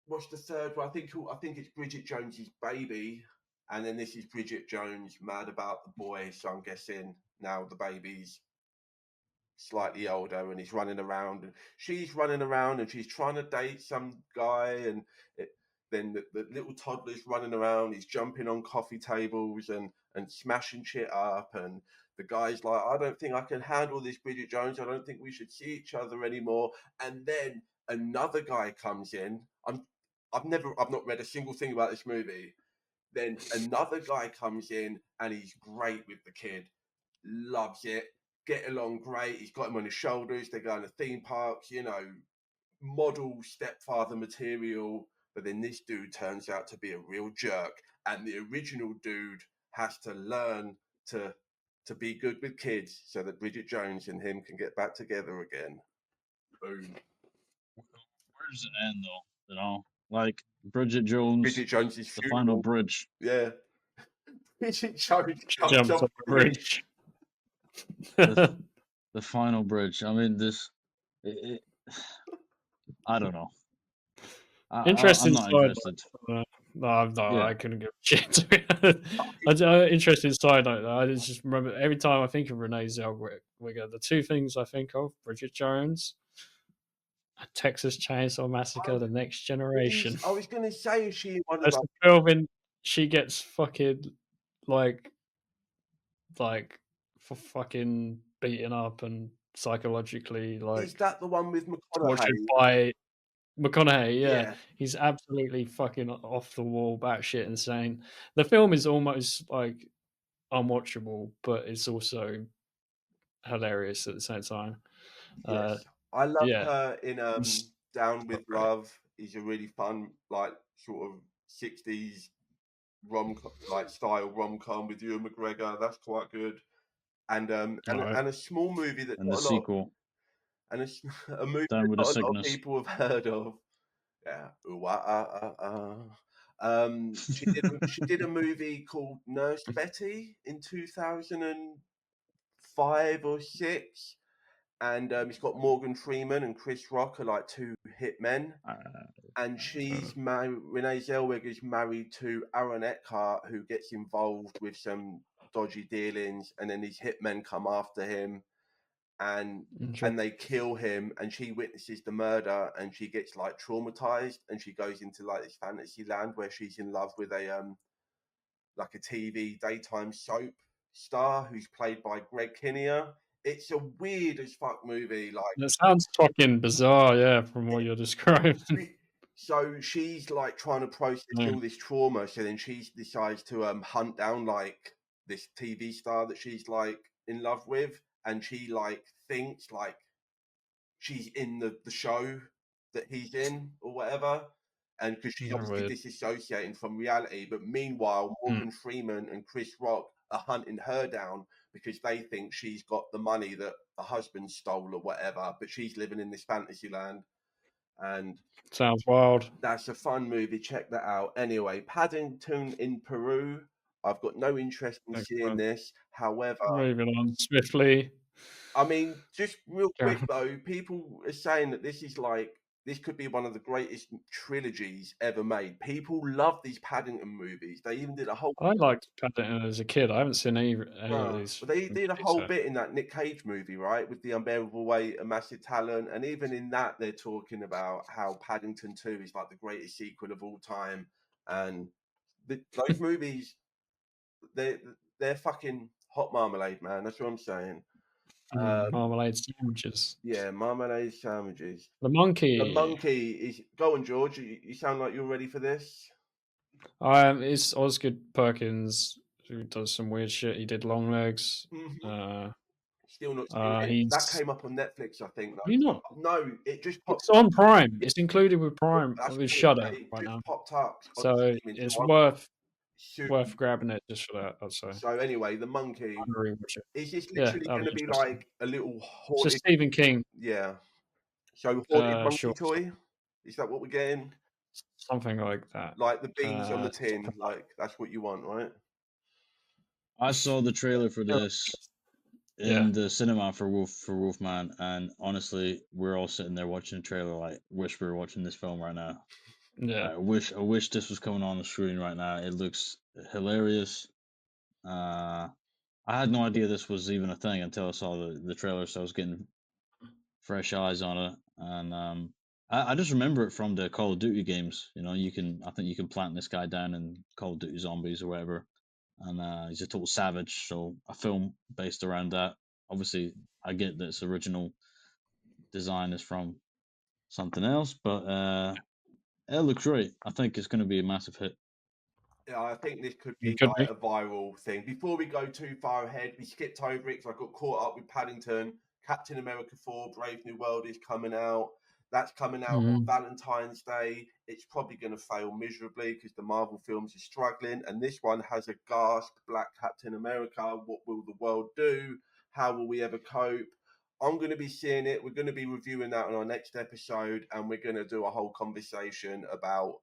What's the third one? I think it's Bridget Jones's Baby, and then this is Bridget Jones mad about the boy. So I'm guessing now the baby's slightly older and he's running around and she's running around and she's trying to date some guy and then the little toddler's running around, he's jumping on coffee tables and smashing shit up, and the guy's like, I don't think I can handle this, Bridget Jones, I don't think we should see each other anymore. And then another guy comes in. I've not read a single thing about this movie. Then another guy comes in and he's great with the kid, loves it, get along great. He's got him on his shoulders. They go to theme parks, model stepfather material. But then this dude turns out to be a real jerk, and the original dude has to learn to be good with kids so that Bridget Jones and him can get back together again. Boom. Where does it end, though? Like Bridget Jones is the final bridge. Yeah. Bridget Jones jumps off the bridge. The final bridge. I mean, I don't know. Interesting I'm not interested. No, I couldn't give a shit. Interesting side note, though. I just remember every time I think of Renee Zellweger, the two things I think of: Bridget Jones, Texas Chainsaw Massacre: The Next Generation. I was going to say, is she one of the film? She gets fucking like for fucking beaten up and psychologically like. Is that the one with McConaughey? Tortured by McConaughey, yeah. He's absolutely fucking off the wall, batshit insane. The film is almost like unwatchable, but it's also hilarious at the same time. Yes, I love her in Down with Love. Is a really fun, like sort of 60s style rom-com with Ewan McGregor. That's quite good. And a small movie that and the sequel. And a movie Down with that a a lot Sickness. of people have heard of. Yeah. She did a movie called Nurse Betty in 2005 or 6, and it's got Morgan Freeman and Chris Rock are like two hitmen. And she's married. Renee Zellweger is married to Aaron Eckhart, who gets involved with some dodgy dealings, and then these hitmen come after him. And they kill him, and she witnesses the murder, and she gets like traumatized, and she goes into like this fantasy land where she's in love with a like a TV daytime soap star who's played by Greg Kinnear. It's a weird as fuck movie. Like, it sounds fucking bizarre, yeah, from what you're describing. So she's like trying to process all this trauma, so then she decides to hunt down like this TV star that she's like in love with, and she like thinks like she's in the show that he's in or whatever, and because she's obviously disassociating from reality. But meanwhile, Morgan Freeman and Chris Rock are hunting her down because they think she's got the money that the husband stole or whatever, but she's living in this fantasy land. And sounds wild. That's a fun movie. Check that out. Anyway, Paddington in Peru. I've got no interest in seeing this. However, moving on swiftly. I mean, just real quick though, people are saying that this could be one of the greatest trilogies ever made. People love these Paddington movies. They even did a whole. I liked Paddington as a kid. I haven't seen any of these. But they did a whole bit in that Nick Cage movie, right, with The Unbearable Weight of Massive Talent, and even in that, they're talking about how Paddington 2 is like the greatest sequel of all time, and those movies, they're fucking hot marmalade, man. That's what I'm saying. Marmalade sandwiches. Yeah, marmalade sandwiches. The monkey. The monkey is. Go on, George. You sound like you're ready for this. It's Osgood Perkins who does some weird shit. He did Long Legs. Still not seen it. That came up on Netflix, I think. No, it just popped. It's on Prime. It's included with Prime with Shudder right now. Popped up. So it's worth worth grabbing it just for that, I'd say. So anyway, the monkey. I'd rewatch it. Is this Yeah, literally that'd going to be be interesting. like a little It's a haunted? Stephen King. Yeah. So haunted monkey Sure. toy? Is that what we're getting? Something like that. Like the bees on the tin, something like that's what you want, right? I saw the trailer for Yeah. this Yeah. in the cinema for Wolfman, and honestly, we're all sitting there watching the trailer like, wish we were watching this film right now. Yeah. I wish this was coming on the screen right now. It looks hilarious. I had no idea this was even a thing until I saw the trailer, so I was getting fresh eyes on it, and I just remember it from the Call of Duty games. You know, I think you can plant this guy down in Call of Duty Zombies or whatever, and he's a total savage. So a film based around that. Obviously, I get that its original design is from something else, but it looks great. I think it's going to be a massive hit. Yeah, I think this could It be could like be. a viral thing. Before we go too far ahead, we skipped over it because I got caught up with Paddington. Captain America 4, Brave New World is coming out. That's coming out on Valentine's Day. It's probably going to fail miserably because the Marvel films are struggling. And this one has a gasp, Black Captain America. What will the world do? How will we ever cope? I'm going to be seeing it. We're going to be reviewing that on our next episode. And we're going to do a whole conversation about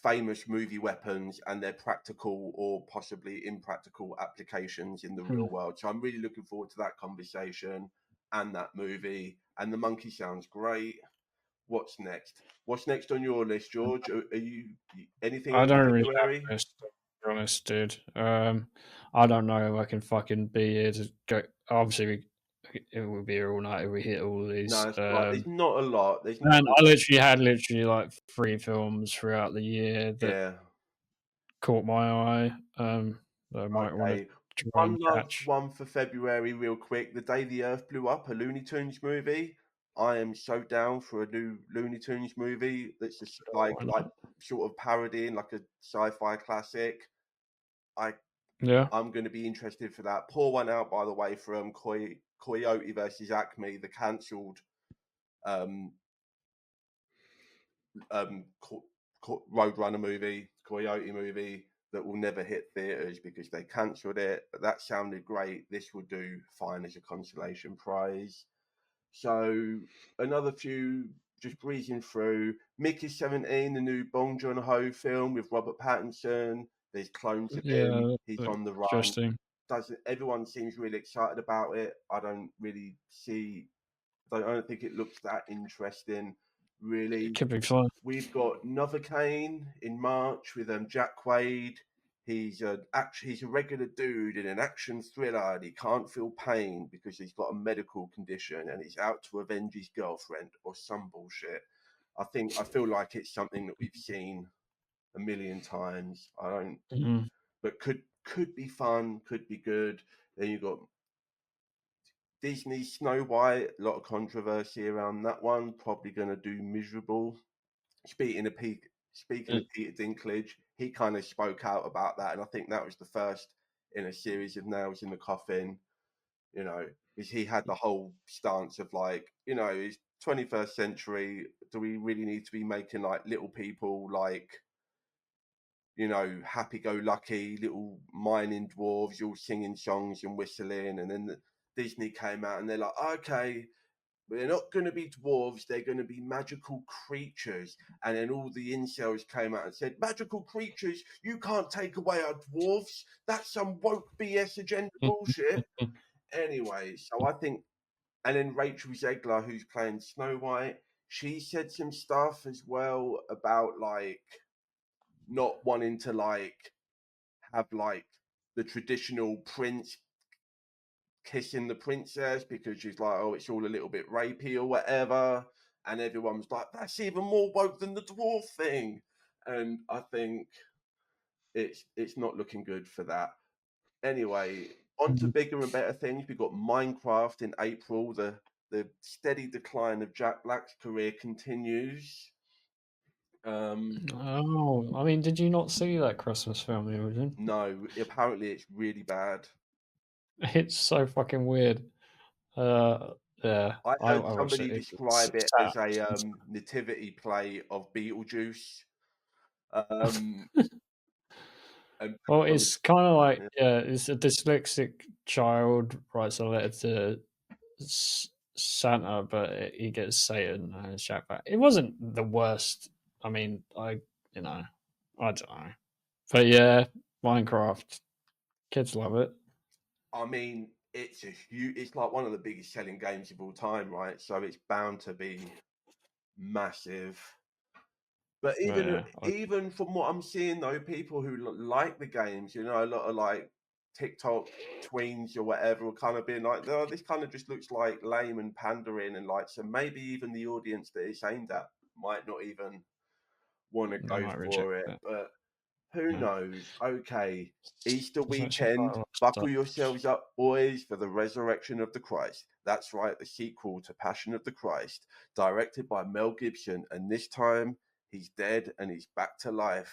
famous movie weapons and their practical or possibly impractical applications in the real world. So I'm really looking forward to that conversation and that movie. And the monkey sounds great. What's next? What's next on your list, George? Are you anything? I in don't really have February? a list, to be honest, dude. I don't know if I can fucking be here to go. Obviously, it will be here all night if we hit all these. No, it's right. There's not a lot. There's Man, not. I literally had like 3 films throughout the year that Yeah. caught my eye. That I might want to Okay. try One and last catch. one for February, real quick. The Day the Earth Blew Up, a Looney Tunes movie. I am so down for a new Looney Tunes movie that's just Why like not? sort of parodying like a sci-fi classic. Yeah. I'm going to be interested for that. Pour one out, by the way, from Coyote versus Acme, the cancelled um, Roadrunner movie, Coyote movie that will never hit theaters because they cancelled it. But that sounded great. This will do fine as a consolation prize. So another few, just breezing through. Mickey 17, the new Bong Joon-ho film with Robert Pattinson. There's clones of him. Yeah. He's on the run. Interesting. Everyone seems really excited about it. I don't really see. I don't think it looks that interesting, really. It could be fun. We've got Novocaine in March with Jack Quaid. He's a regular dude in an action thriller, and he can't feel pain because he's got a medical condition, and he's out to avenge his girlfriend or some bullshit. I feel like it's something that we've seen a million times. I don't, but could be fun, could be good. Then you've got Disney Snow White, a lot of controversy around that one. Probably going to do miserable. Speaking of Peter Dinklage, he kind of spoke out about that, and I think that was the first in a series of nails in the coffin. You know, because he had the whole stance of like, you know, it's 21st century. Do we really need to be making like little people like, you know, happy-go-lucky little mining dwarves all singing songs and whistling? And then Disney came out and they're like, okay, but they're not going to be dwarves, they're going to be magical creatures. And then all the incels came out and said, magical creatures, you can't take away our dwarves. That's some woke BS agenda bullshit. Anyway, so I think, and then Rachel Zegler, who's playing Snow White, she said some stuff as well about like not wanting to like have like the traditional prince kissing the princess because she's like, oh, it's all a little bit rapey or whatever. And everyone was like, that's even more woke than the dwarf thing. And I think it's not looking good for that. Anyway, on to bigger and better things. We've got Minecraft in April. The steady decline of Jack Black's career continues. Oh, I mean, did you not see that Christmas film, Imogen? No, apparently it's really bad. It's so fucking weird. Yeah, I I heard watched somebody it. describe it as a nativity play of Beetlejuice. And Well, it's kind of like it's a dyslexic child writes a letter to Santa, but he gets Satan and his jackpot. It wasn't the worst. I mean, I don't know, but yeah, Minecraft, kids love it. I mean, it's it's like one of the biggest selling games of all time, right? So it's bound to be massive. But even from what I'm seeing though, people who like the games, you know, a lot of like TikTok tweens or whatever, are kind of being like, "Oh, this kind of just looks like lame and pandering," and like, so maybe even the audience that it's aimed at might not even want to They go might reject for it. it. But who Yeah. knows? Okay, Easter There's actually weekend, quite a lot of buckle stuff. yourselves up, boys, for the resurrection of the Christ. That's right, the sequel to Passion of the Christ, directed by Mel Gibson, and this time he's dead and he's back to life,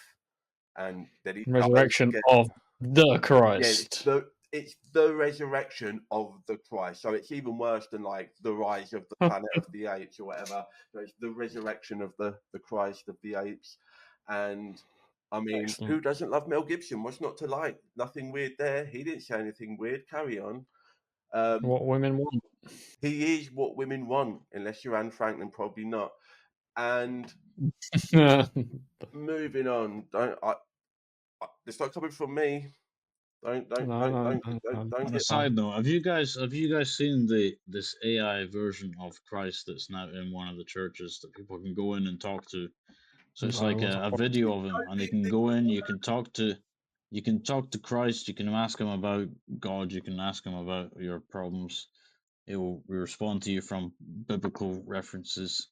and then he dies Resurrection again. of the Yeah, Christ. it's the resurrection of the Christ. So it's even worse than like the rise of the Planet of the Apes or whatever. So it's the resurrection of the Christ of the Apes. And I mean, Excellent. who doesn't love Mel Gibson? What's not to like? Nothing weird there. He didn't say anything weird. Carry on. What women want. He is what women want, unless you're Anne Frank, then probably not. And moving on, it's not coming from me. Don't On a get. side note, have you guys seen this AI version of Christ that's now in one of the churches that people can go in and talk to? So it's No, like what's the a point? video of him, and you can go in, you can talk to Christ, you can ask him about God, you can ask him about your problems. He will respond to you from biblical references.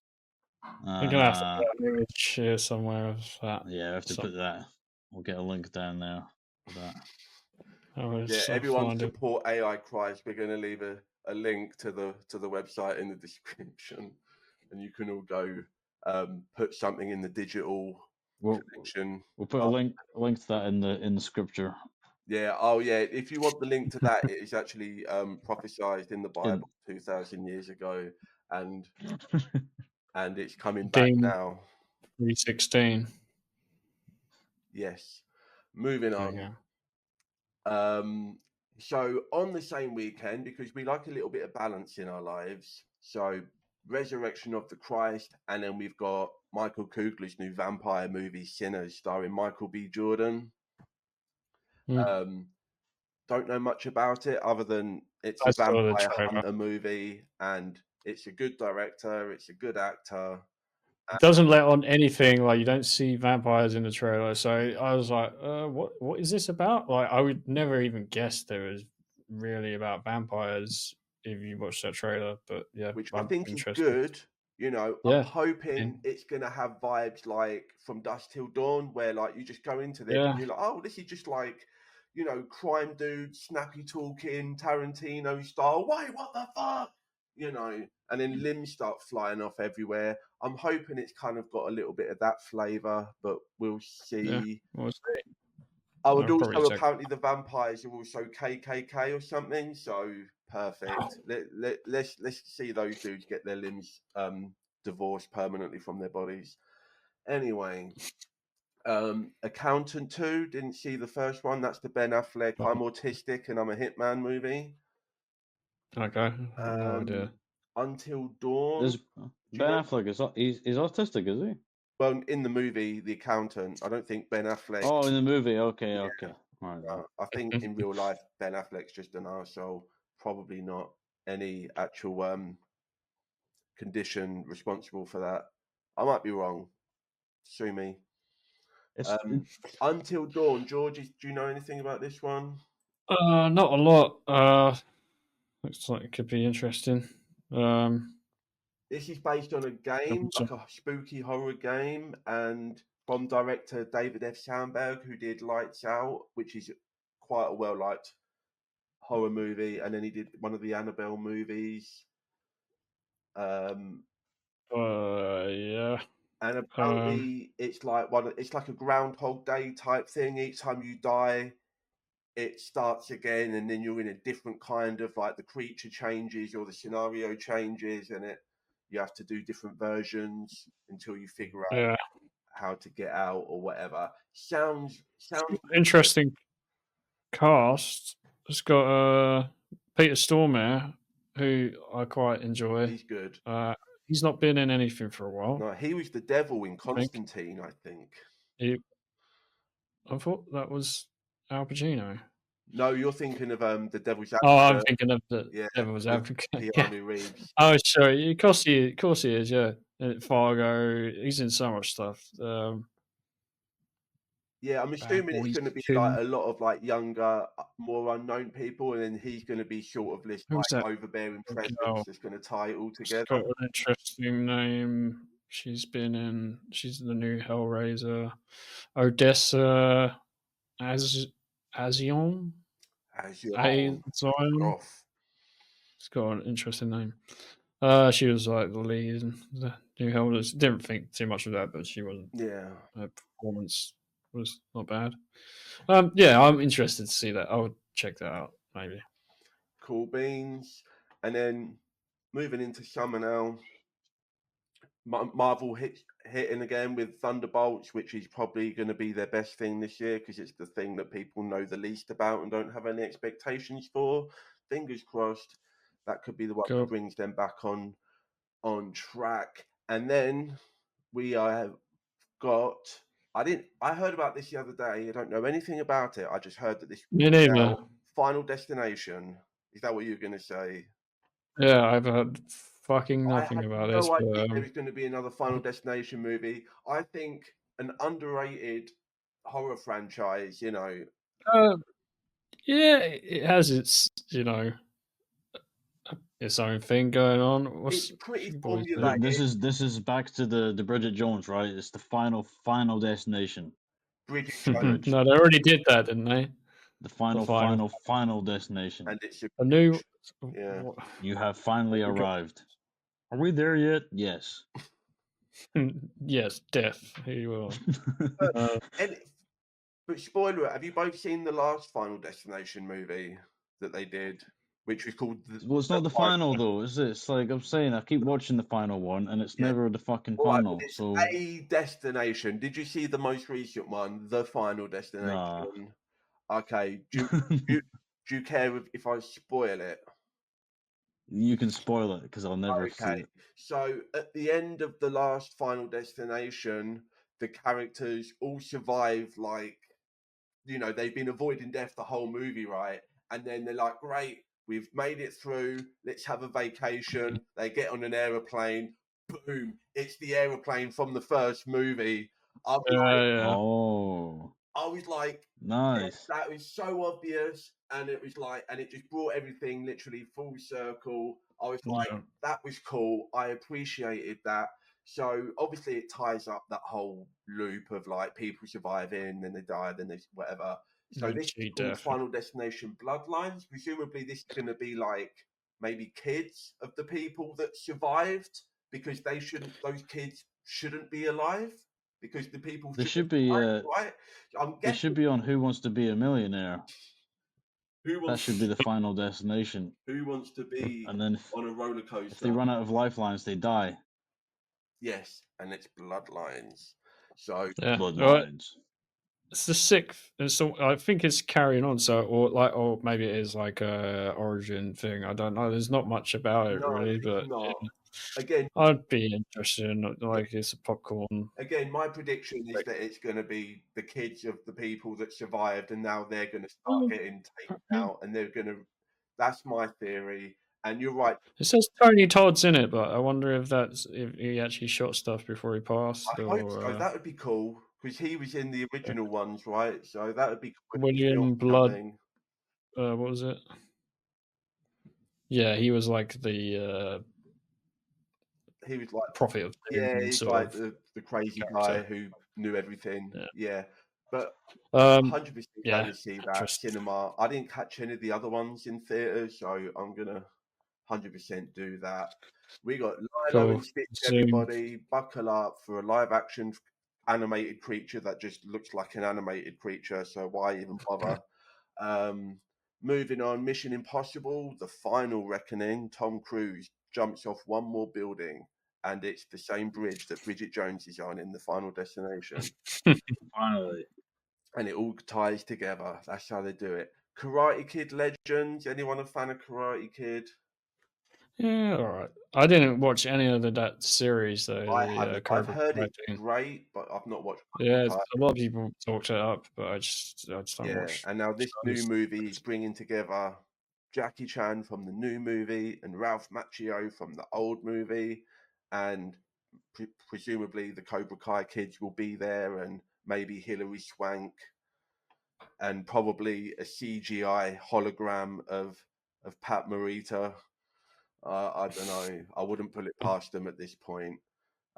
You're And gonna have to put an image here somewhere of that. yeah, I have to put that. We'll get a link down there for that. Yeah, I'll everyone find it. support AI Christ. We're going to leave a link to the website in the description, and you can all go put something in the digital connection. We'll put a link to that in the scripture. Yeah. Oh, yeah. If you want the link to that, it is actually prophesied in the Bible 2,000 years ago, and it's coming back Game now. 316. Yes. Moving There on. you go. So on the same weekend, because we like a little bit of balance in our lives, so Resurrection of the Christ, and then we've got Michael Kugler's new vampire movie Sinners, starring Michael B. Jordan. Mm. Don't know much about it other than it's I a saw the vampire trailer. hunter movie, and it's a good director, it's a good actor. It doesn't let on anything. Like you don't see vampires in the trailer, so I was like, what is this about?" Like I would never even guess there was really about vampires if you watch that trailer. But yeah, Which I I'm think is interested. good. You know, I'm Yeah, hoping it's gonna have vibes like From Dusk Till Dawn, where like you just go into this yeah, and you're like, oh, this is just like, you know, crime dude, snappy talking, Tarantino style. Wait, what the fuck? You know, and then limbs start flying off everywhere. I'm hoping it's kind of got a little bit of that flavour, but we'll yeah. see. We'll see. Oh, and I'll probably also check. apparently the vampires are also KKK or something. So perfect. Let's see those dudes get their limbs divorced permanently from their bodies. Anyway, Accountant 2, didn't see the first one. That's the Ben Affleck I'm autistic and I'm a hitman movie. Okay, I have no idea. Until Dawn. There's Ben Affleck he's autistic, is he? Well, in the movie The Accountant, I don't think Ben Affleck. Oh, in the movie. Okay, Yeah. okay. All right. I think in real life Ben Affleck's just an arsehole. Probably not any actual condition responsible for that. I might be wrong. Sue me. Until Dawn, George, do you know anything about this one? Not a lot. Looks like it could be interesting. This is based on a game, like a spooky horror game, and from director David F. Sandberg, who did Lights Out, which is quite a well-liked horror movie, and then he did one of the Annabelle movies. Yeah. And apparently, it's like a Groundhog Day type thing. Each time you die, it starts again, and then you're in a different kind of like the creature changes or the scenario changes, and you have to do different versions until you figure out how to get out or whatever. Sounds Interesting cast. It's got Peter Stormare, who I quite enjoy. he's good. He's not been in anything for a while. No, he was the devil in I think. Constantine, I think. I thought that was Al Pacino. No, you're thinking of the Devil's Oh, I'm Advocate. thinking of the Yeah, Devil's with Advocate. Yeah. Keanu Reeves. Oh, sorry. Of course he is. Yeah, Fargo. He's in so much stuff. Yeah, I'm Bad assuming it's Boys going to be 2. like a lot of like younger, more unknown people, and then he's going to be sort of this Who's like that overbearing girl? presence that's going to tie it all She's together. got an interesting name. She's the new Hellraiser. Odessa Azion. As you're Azion. off. It's got an interesting name. She was like the lead in the new Hellraiser. Didn't think too much of that, but she wasn't. Yeah. Her performance was not bad. Yeah, I'm interested to see that. I would check that out maybe. Cool beans. And then moving into summer now, Marvel hitting again with Thunderbolts, which is probably going to be their best thing this year because it's the thing that people know the least about and don't have any expectations for. Fingers crossed, that could be the one Cool. that brings them back on track. And then we have got. I heard about this the other day. I don't know anything about it. I just heard that this Me neither. now Final Destination. Is that what you're going to say? Yeah, I've heard fucking I nothing had about no this. idea But, there was going to be another Final Destination movie. I think an underrated horror franchise, you know. Yeah, it has its its own thing going on. It's What's pretty boys do? formulaic. This is back to the Bridget Jones, right? It's the final destination. Bridget Bridge. No, they already did that, didn't they? The final destination. And it's A new. yeah. You have finally arrived. Are we there yet? Yes. Yes, death. Here you are. But spoiler, have you both seen the last Final Destination movie that they did, which was called? Well, it's not the final though, is it? It's like I'm saying, I keep watching the final one, and it's never the fucking All right, final. it's So a destination. Did you see the most recent one, the Final Destination? Nah. Okay. Do you care if I spoil it? You can spoil it because I'll never see Okay. it. So at the end of the last Final Destination, the characters all survive. Like, you know, they've been avoiding death the whole movie, right? And then they're like, great, we've made it through. Let's have a vacation. They get on an aeroplane. Boom! It's the aeroplane from the first movie. Yeah. I was like, Nice. that was so obvious, and it was like, and it just brought everything literally full circle. I was like, that was cool. I appreciated that. So obviously, it ties up that whole loop of like people surviving, then they die, then they whatever. So this is called Final Destination Bloodlines. Presumably, this is going to be like maybe kids of the people that survived because those kids shouldn't be alive. Because the people They should be right. They should be on Who Wants to Be a Millionaire. That should be the final destination. Who wants to be and then on a roller coaster? If they run out of lifelines, they die. Yes, and it's Bloodlines. So Bloodlines. It's the sixth. So I think it's carrying on. So or maybe it is like a origin thing. I don't know. There's not much about it really, but again, I'd be interested in like it's a popcorn. Again, my prediction is that it's going to be the kids of the people that survived, and now they're going to start getting taken out, and they're going to. That's my theory, and you're right. It says Tony Todd's in it, but I wonder if he actually shot stuff before he passed. I hope so. That would be cool because he was in the original ones, right? So that would be cool. William Blood. What was it? Yeah, he was like the. He was like prophet of doom, he's like the crazy guy who knew everything. Yeah. But 100% going to see that cinema. I didn't catch any of the other ones in theaters, so I'm gonna 100% do that. We got Lilo and Stitch. Everybody, buckle up for a live action animated creature that just looks like an animated creature. So why even bother? Moving on, Mission Impossible: The Final Reckoning. Tom Cruise jumps off one more building and it's the same bridge that Bridget Jones is on in The Final Destination. Finally. And it all ties together. That's how they do it. Karate Kid Legends. Anyone a fan of Karate Kid? Yeah, all right. I didn't watch any of that series though. I The haven't. I've Cobra heard Kai it's thing. great, but I've not watched. Yeah, Kai. a lot of people talked it up, but I just don't Yeah, watch. and now this new movie is bringing together Jackie Chan from the new movie and Ralph Macchio from the old movie, and presumably the Cobra Kai kids will be there, and maybe Hilary Swank, and probably a CGI hologram of Pat Morita. I don't know. I wouldn't put it past them at this point.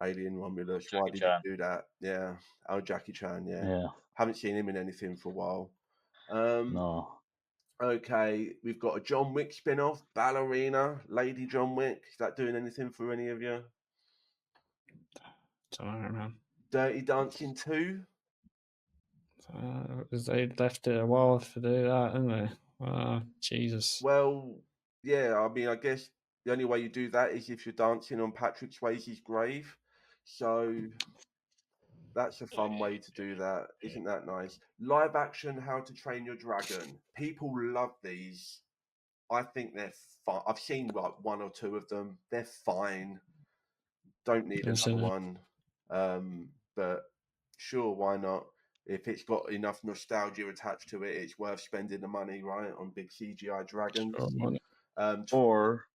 Alien Romulus. Why Jackie did Chan. you do that? Yeah. Oh, Jackie Chan. Yeah. Yeah. Haven't seen him in anything for a while. No. Okay, we've got a John Wick spin-off, Ballerina, Lady John Wick. Is that doing anything for any of you? Don't know, man. Dirty Dancing 2? They left it a while to do that, didn't they? Jesus. Well, yeah, I mean, I guess the only way you do that is if you're dancing on Patrick Swayze's grave. So that's a fun way to do that. Isn't that nice? Live action How to Train Your Dragon. People love these. I think they're fine. I've seen like one or two of them. They're fine. Don't need another one. But sure, why not? If it's got enough nostalgia attached to it, it's worth spending the money, right? On big CGI dragons. Or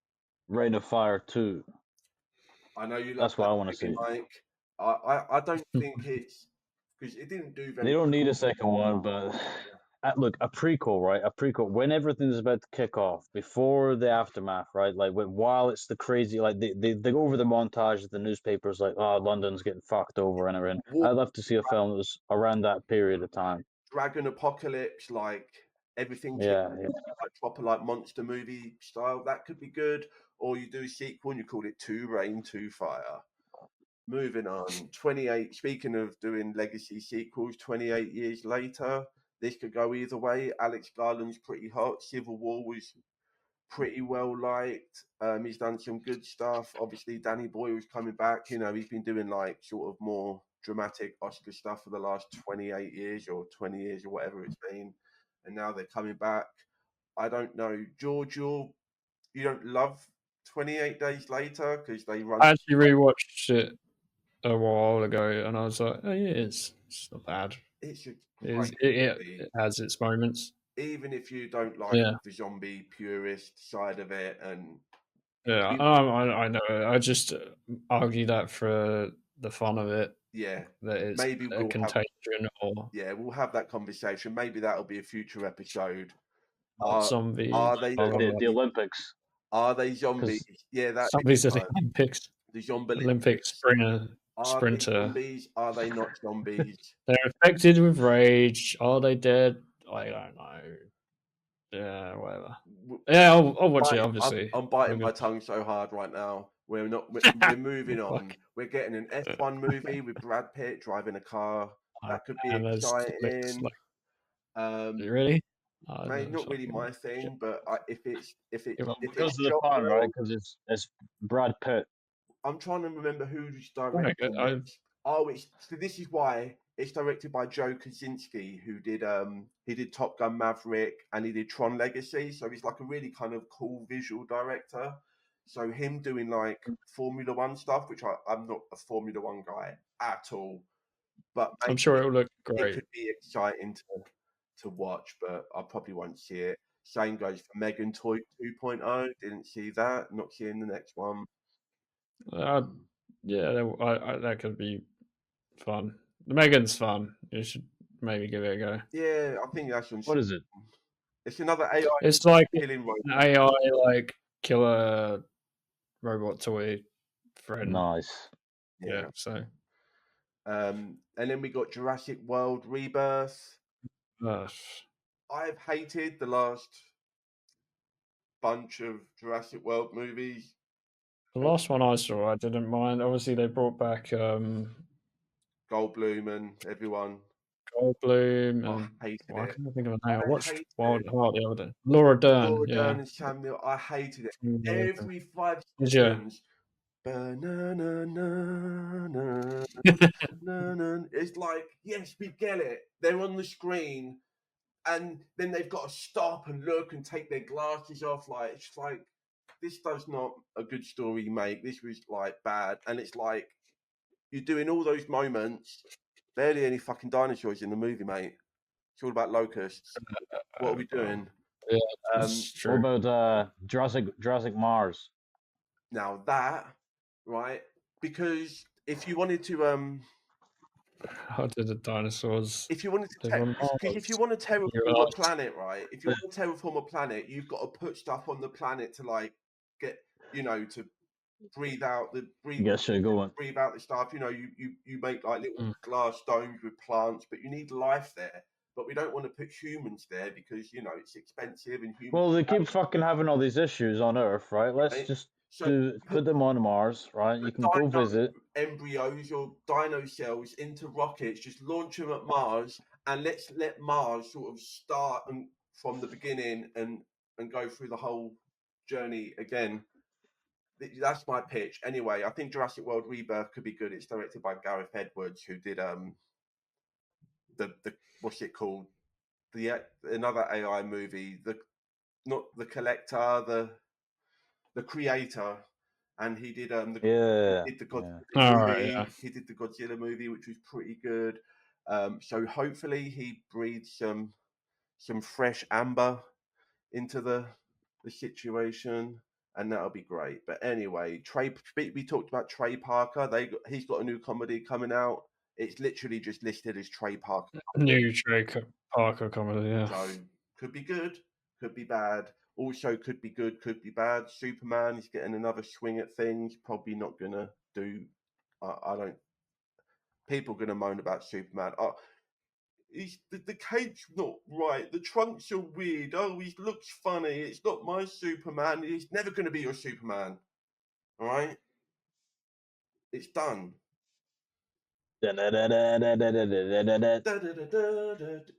Reign of Fire 2. I know you love That's what I want to see. Mike. I don't think it's because it didn't do very. They don't need a second one, but look, a prequel, right? A prequel when everything's about to kick off, before the aftermath, right? Like while it's the crazy, like they go over the montage of the newspapers, like, oh, London's getting fucked over and everything. I'd love to see a film that was around that period of time. Dragon apocalypse, like everything, like proper like monster movie style. That could be good. Or you do a sequel and you call it Two Rain, Two Fire. Moving on, 28. Speaking of doing legacy sequels, 28 years later, this could go either way. Alex Garland's pretty hot. Civil War was pretty well liked. He's done some good stuff. Obviously, Danny Boyle's coming back. You know, he's been doing like sort of more dramatic Oscar stuff for the last 28 years or 20 years or whatever it's been. And now they're coming back. I don't know. George, you don't love 28 Days Later because they run. I actually rewatched it a while ago and I was like, oh, yeah, it's not bad. It's it has its moments. Even if you don't like the zombie purist side of it, and I know. I just argue that for the fun of it. Yeah, that it's maybe a contagion we'll have that conversation. Maybe that'll be a future episode. Zombies. Are they the Olympics? Are they zombies? Yeah, that's zombies at the Olympics. The zombie Olympic sprinter. Are they zombies? Are they not zombies? They're affected with rage. Are they dead? I don't know. Yeah, whatever. Yeah, I'll watch it. Obviously, I'm biting my tongue so hard right now. We're moving on. We're getting an F1 movie with Brad Pitt driving a car. That could be exciting. Really? Mate, not really my thing, but if it's because of the fun, right? Because it's Brad Pitt. I'm trying to remember who's directing it. So this is why it's directed by Joe Kosinski, who did Top Gun Maverick and he did Tron Legacy. So he's like a really kind of cool visual director. So him doing like Formula One stuff, which I'm not a Formula One guy at all, but I'm sure it will look great. It could be exciting to watch, but I probably won't see it. Same goes for Megan 2.0. Didn't see that. Not seeing the next one. Yeah, that could be fun. The Megan's fun. You should maybe give it a go. Yeah, I think that's what is it? It's another AI. It's like killing an AI like killer robot toy friend. Nice. Yeah. So. And then we got Jurassic World Rebirth. I've hated the last bunch of Jurassic World movies. The last one I saw, I didn't mind. Obviously, they brought back Goldblum and everyone. Goldblum and I hated I it. can't think of a name. I watched Wild Heart the other day. Laura Dern. Dern and Samuel. I hated it. Every 5 seconds, It's like, yes, we get it. They're on the screen, and then they've got to stop and look and take their glasses off. Like, it's like, this does not a good story make. This was like bad, and it's like you're doing all those moments. Barely any fucking dinosaurs in the movie, mate. It's all about locusts. What are we doing? Yeah, that's What true. about Jurassic Mars? Now that, right? Because if you wanted to How did the dinosaurs if you wanted to, live on because if you Mars? want to You're terraform a right. planet, right? If you want to terraform a planet, you've got to put stuff on the planet to like get, to breathe out the breathe out the stuff. You make like little glass domes with plants, but you need life there. But we don't want to put humans there because it's expensive and humans. Well, they keep fucking having all these issues on Earth, right? Let's just put them on Mars, right? You can go visit. Embryos or dino cells into rockets, just launch them at Mars, and let's let Mars sort of start and from the beginning and go through the whole journey again. That's my pitch. Anyway, I think Jurassic World Rebirth could be good. It's directed by Gareth Edwards, who did the what's it called? Another AI movie, not the Collector, the Creator, and he did he did the Godzilla movie. Yeah. He did the Godzilla movie, which was pretty good. So hopefully he breathes some fresh amber into the situation, and that'll be great. But anyway, we talked about Trey Parker. He's got a new comedy coming out. It's literally just listed as Trey Parker. New Trey Parker comedy, yeah. So could be good, could be bad. Also, could be good, could be bad. Superman is getting another swing at things. Probably not gonna do. I don't. People are gonna moan about Superman. The cape's not right. The trunks are weird. Oh, he looks funny. It's not my Superman. He's never gonna be your Superman. All right. It's done.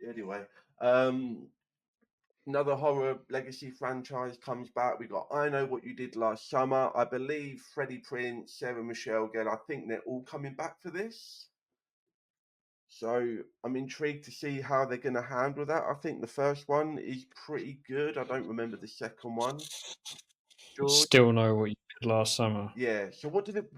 Anyway, another horror legacy franchise comes back. We got I Know What You Did Last Summer. I believe Freddie Prinze, Sarah Michelle Gellar, I think they're all coming back for this. So I'm intrigued to see how they're going to handle that. I think the first one is pretty good. I don't remember the second one. George? Still Know What You Did Last Summer. Yeah. So what did it...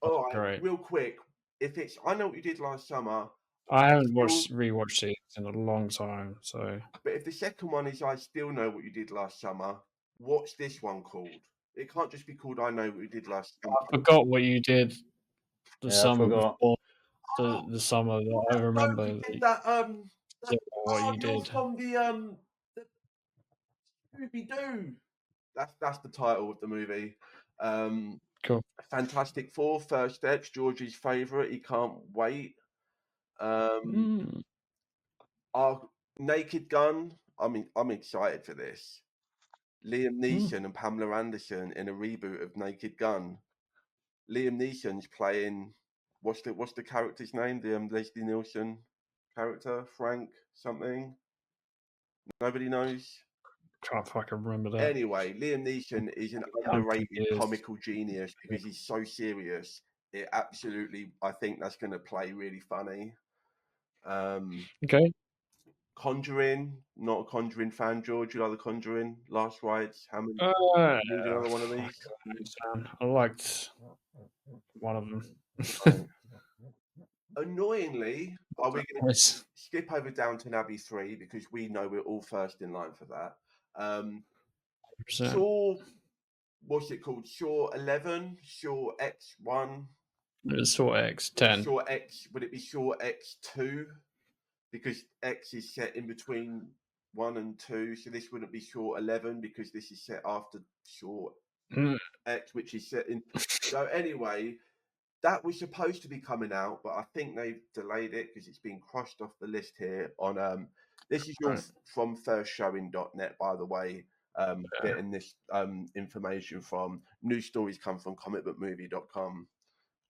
All right, real quick. If it's I Know What You Did Last Summer... I haven't rewatched it in a long time, so... But if the second one is I Still Know What You Did Last Summer, what's this one called? It can't just be called I Know What You Did Last Summer. I forgot what you did the summer before the summer that I remember. What you did. From the Scooby-Doo. That's the title of the movie. Cool. Fantastic Four, First Steps, George's favourite. He can't wait. Our Naked Gun. I'm excited for this. Liam Neeson and Pamela Anderson in a reboot of Naked Gun. Liam Neeson's playing what's the character's name? The Leslie Nielsen character, Frank something. Nobody knows. Can't fucking remember that. Anyway, Liam Neeson is an underrated comical genius because he's so serious. It absolutely, I think that's going to play really funny. Okay. Conjuring, not a Conjuring fan, George. You like the Conjuring? Last Rites? How many? Need another one of these? I liked one of them. Annoyingly, are we going to skip over Downton Abbey 3 because we know we're all first in line for that? Saw, what's it called? Saw 11, Saw X1. Saw X10. Saw X, would it be Saw X2? Because X is set in between 1 and 2, so this wouldn't be Saw 11 because this is set after Saw X, which is set in. So anyway, that was supposed to be coming out, but I think they've delayed it because it's been crossed off the list here. On this is your from firstshowing.net, by the way. Getting this information from. News stories come from comicbookmovie.com.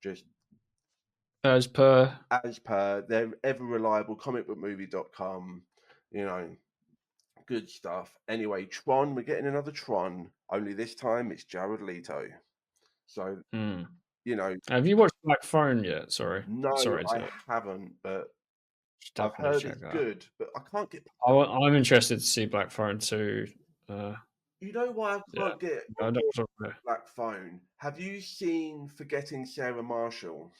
Just as per their ever reliable comicbookmovie.com. Good stuff. Anyway, Tron, we're getting another Tron. Only this time it's Jared Leto. So Hmm. you know, Have you watched Black Phone yet? Sorry, no, sorry I to haven't, but just I've definitely heard check it's that. good. But I can't get. I'm interested to see Black Phone too. You know why I Yeah, can't get I on don't board know. with Black Phone? Have you seen Forgetting Sarah Marshall?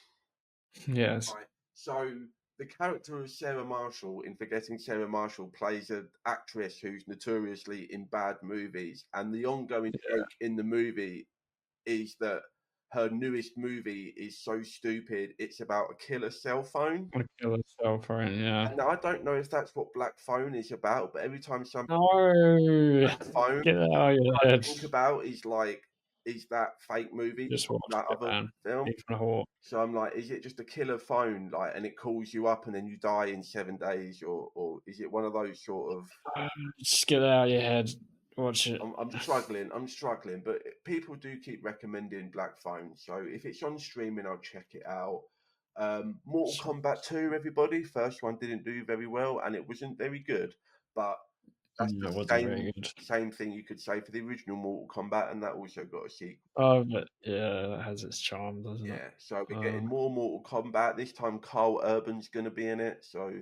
Yes, Right. So the character of Sarah Marshall in Forgetting Sarah Marshall plays an actress who's notoriously in bad movies, and the ongoing yeah, joke in the movie is that her newest movie is so stupid it's about a killer cell phone. I kill a cell phone. Yeah, And I don't know if that's what Black Phone is about, but every time some no, Black Phone get that out of your I head. think about is that fake movie, Just watch that it, other man. film. Ethan Hawke. So I'm like, is it just a killer phone, like, and it calls you up and then you die in 7 days, or is it one of those sort of? Just get that out of your head. Watch it. I'm struggling, but people do keep recommending Black Phone. So if it's on streaming, I'll check it out. Mortal Kombat 2, everybody. First one didn't do very well, and it wasn't very good, but that's No, the it wasn't same very good. same thing you could say for the original Mortal Kombat, and that also got a sequel. Oh, but yeah, that has its charm, doesn't it? Yeah, so we're getting more Mortal Kombat. This time Carl Urban's going to be in it, so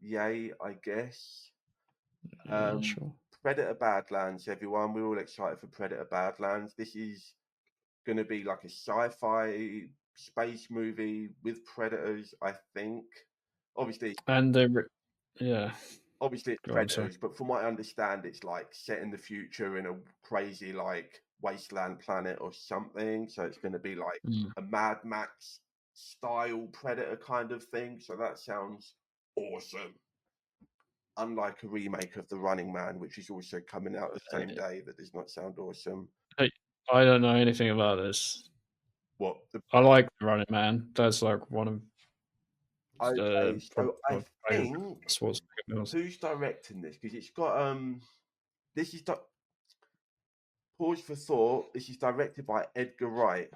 yay, I guess. Yeah, sure. Predator Badlands, everyone. We're all excited for Predator Badlands. This is going to be like a sci-fi space movie with predators, I think. Obviously, And yeah, obviously it's go on, sorry. predators, but from what I understand, it's like set in the future in a crazy like wasteland planet or something. So it's going to be like Mm. a Mad Max style predator kind of thing. So that sounds awesome. Unlike a remake of The Running Man, which is also coming out the same day, that does not sound awesome. Hey, I don't know anything about this. What the I like Running Man. That's like one of okay? probably So I my favorite think Schwarzenegger films. who's directing this? Because it's got this is pause for thought. This is directed by Edgar Wright.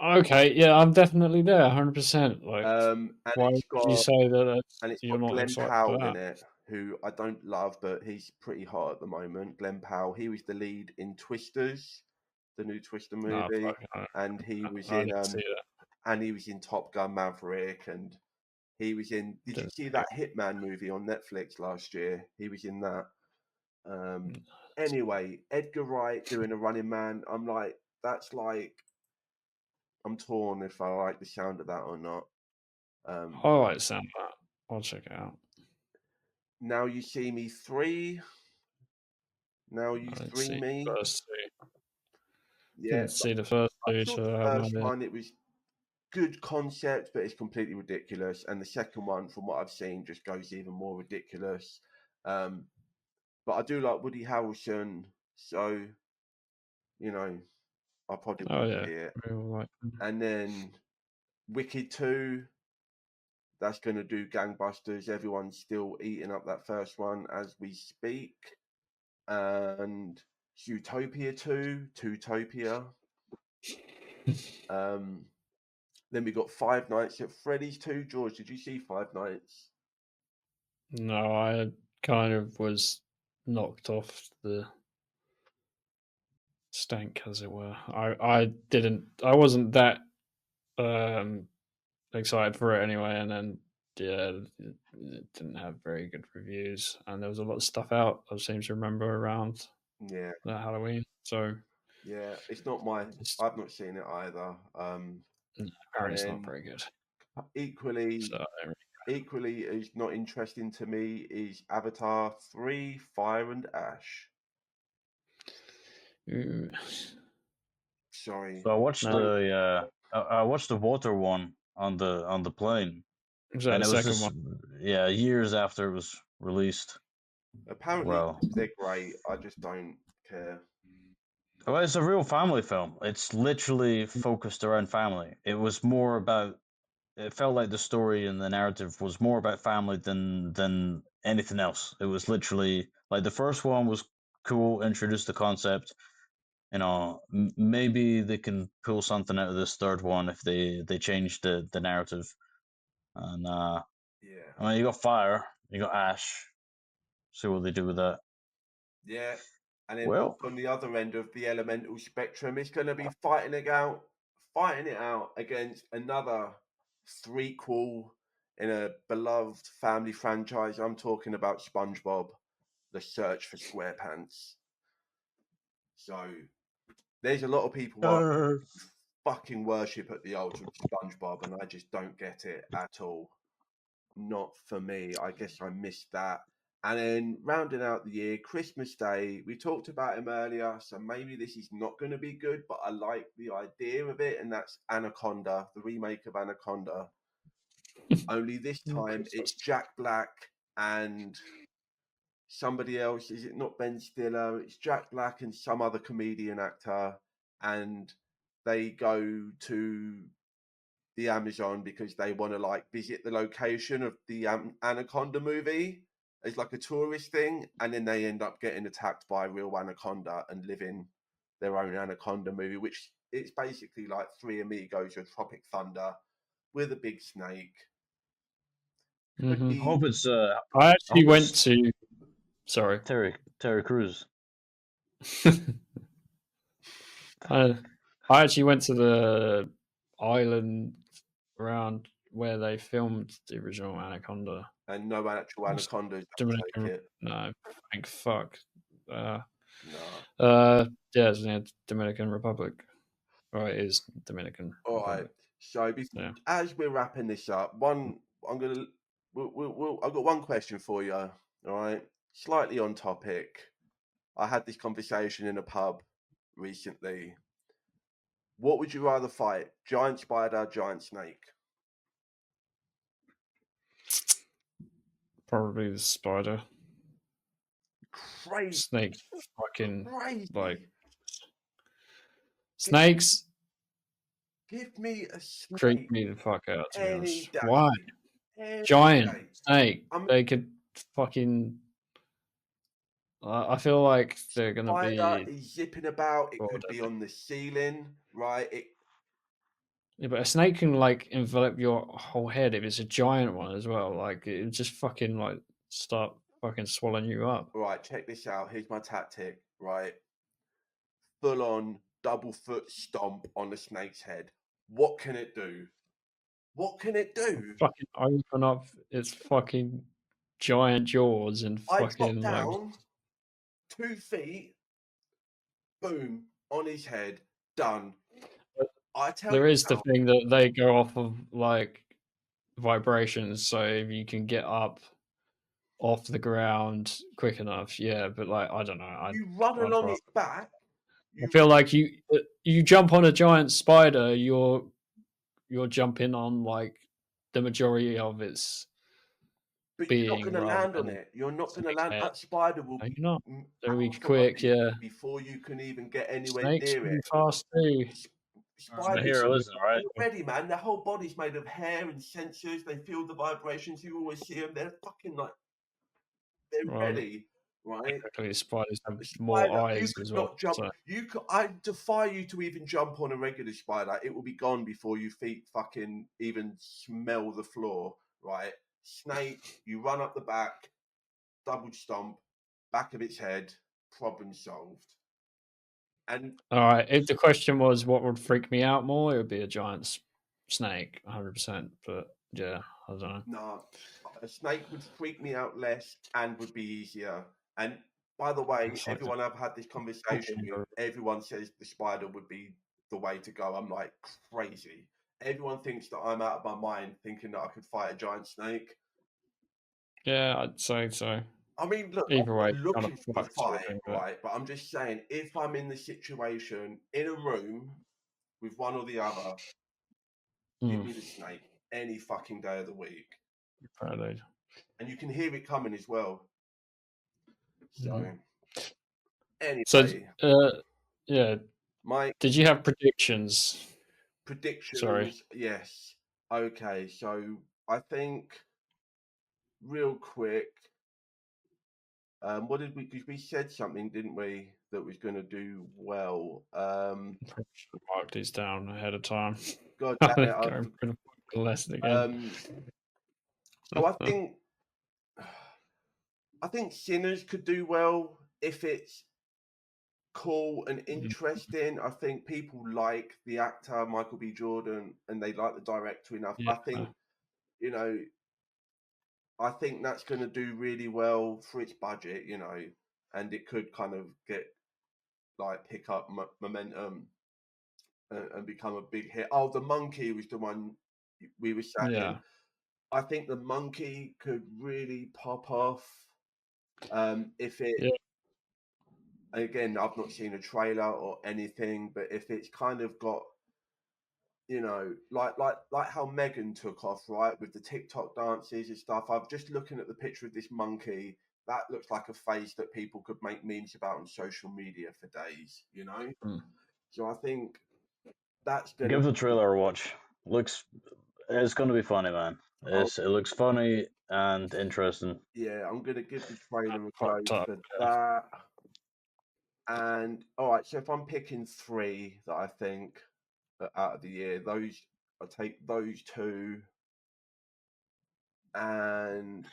Okay, yeah, I'm definitely there, 100%. Like, And why would it's you got say that you're got not Glenn excited for Powell in that? it, who I don't love, but he's pretty hot at the moment. Glenn Powell. He was the lead in Twisters, the new Twister No, movie, fuck, and he was I in didn't see that. Top Gun Maverick, and he was in. Did you Didn't see see that Hitman movie on Netflix last year? He was in that. it. Anyway, Edgar Wright doing a Running Man. I'm like, that's like, I'm torn if I like the sound of that or not. I like the sound of that. I'll check it out. Now You See Me 3. Now You I didn't 3 see Me. the first two. Yeah, Didn't see the first I two, saw so the I have no first idea. one. It was good concept, but it's completely ridiculous. And the second one, from what I've seen, just goes even more ridiculous. But I do like Woody Harrelson, so you know, I'll probably Oh want to yeah, see it. we all like them. And then Wicked 2, that's going to do gangbusters. Everyone's still eating up that first one as we speak. And Zootopia 2, Zootopia. Then we got Five Nights at Freddy's 2. George, did you see Five Nights? No, I kind of was knocked off the stank, as it were. I wasn't that excited for it anyway, and then yeah, it didn't have very good reviews, and there was a lot of stuff out. I seem to remember around Yeah, that Halloween, so yeah. It's not my. it's, I've not seen it either. apparently And it's not then very good. equally, So I don't equally as not interesting to me is Avatar 3: Fire and Ash. really... Sorry. So I watched No, I watched the water one on the plane, was that and the it was second just one? years after it was released. Apparently Well, they're great. I just don't care. well, it's a real family film. It's literally focused around family. It was more about. It felt like the story and the narrative was more about family than anything else. It was literally like the first one was cool, introduced the concept. You know, maybe they can pull something out of this third one if they change the narrative. And Yeah. I mean, you got fire, you got ash. See what they do with that. Yeah. And then Well, on the other end of the elemental spectrum, it's going to be fighting it out against another threequel in a beloved family franchise. I'm talking about SpongeBob, The Search for SquarePants. So there's a lot of people who fucking worship at the altar of SpongeBob, and I just don't get it at all. Not for me. I guess I missed that. And then rounding out the year, Christmas Day, we talked about him earlier, so maybe this is not going to be good, but I like the idea of it, and that's Anaconda, the remake of Anaconda. Only this time it's Jack Black and somebody else. Is it not Ben Stiller? It's Jack Black and some other comedian actor, and they go to the Amazon because they want to like visit the location of the Anaconda movie as like a tourist thing, and then they end up getting attacked by a real anaconda and living their own Anaconda movie, which it's basically like Three Amigos or Tropic Thunder with a big snake. Mm-hmm. I hope it's. I actually went to. Sorry, Terry Crews. I actually went to the island around where they filmed the original Anaconda. And no actual anacondas. Dominican. No, thank fuck. No. Yeah, it's in Dominican Republic. Right, it is Dominican. All Republic. right. So as we're wrapping this up, I've got one question for you. All right, slightly on topic. I had this conversation in a pub recently. What would you rather fight? Giant spider, giant snake? Probably the spider. Crazy. Snakes fucking Crazy. like snakes. Give me a snake. Creep me the fuck out, to be honest. Day. Why? Giant snake. They could fucking. I feel like they're gonna be zipping about. It could be on the ceiling, right? Yeah, but a snake can like envelop your whole head if it's a giant one as well. Like it just fucking like start fucking swallowing you up. Right, check this out. Here's my tactic. Right, full on double foot stomp on the snake's head. What can it do? What can it do? Fucking open up its fucking giant jaws and fucking I drop down 2 feet. Boom on his head. Done. I tell there you is the thing that they go off of like vibrations, so if you can get up off the ground quick enough, yeah. But like I don't know, you run along its back. I feel like you jump on a giant spider, you're jumping on like the majority of its. But you're not going to land on it. You're not going to land. That spider will be very quick, yeah. Before you can even get anywhere Snakes near it. Fast too. Spiders, right? Already, man. Their whole body's made of hair and sensors. They feel the vibrations. You always see them. They're fucking like they're ready, right? Exactly. Spiders have more eyes as well. Jump. So. I defy you to even jump on a regular spider. It will be gone before your feet fucking even smell the floor, right? Snake, you run up the back, double stomp, back of its head, problem solved. And all right, if the question was what would freak me out more, it would be a giant snake, 100%. But yeah, I don't know. No, a snake would freak me out less and would be easier. And by the way, everyone I've had this conversation with, everyone says the spider would be the way to go. I'm like crazy. Everyone thinks that I'm out of my mind thinking that I could fight a giant snake. Yeah, I'd say so. I mean, look, either way, I'm looking for a fight, right? But I'm just saying, if I'm in the situation in a room with one or the other, give me the snake any fucking day of the week. Probably. And you can hear it coming as well. So, anyway. So, yeah. Mike, did you have predictions? Sorry. Yes. Okay. So I think real quick. What did we? Because we said something, didn't we, that was going to do well. Probably should have marked these down ahead of time. God damn it! I'm going to put the lesson again. So I think Sinners could do well if it's cool and interesting. I think people like the actor Michael B. Jordan and they like the director enough. Yeah. I think, you know, I think that's going to do really well for its budget, you know, and it could kind of get like pick up momentum and become a big hit. Oh, the monkey was the one we were saying. Yeah. I think the monkey could really pop off if it. Yeah. Again, I've not seen a trailer or anything, but if it's kind of got, you know, like how Megan took off, right, with the TikTok dances and stuff. I'm just looking at the picture of this monkey. That looks like a face that people could make memes about on social media for days, you know. So I think that's gonna Give the trailer a watch. It's going to be funny, man. It looks funny and interesting. yeah, I'm gonna give the trailer a go Fucked up. for that. And all right, so if I'm picking three that I think out of the year, those I take those two, and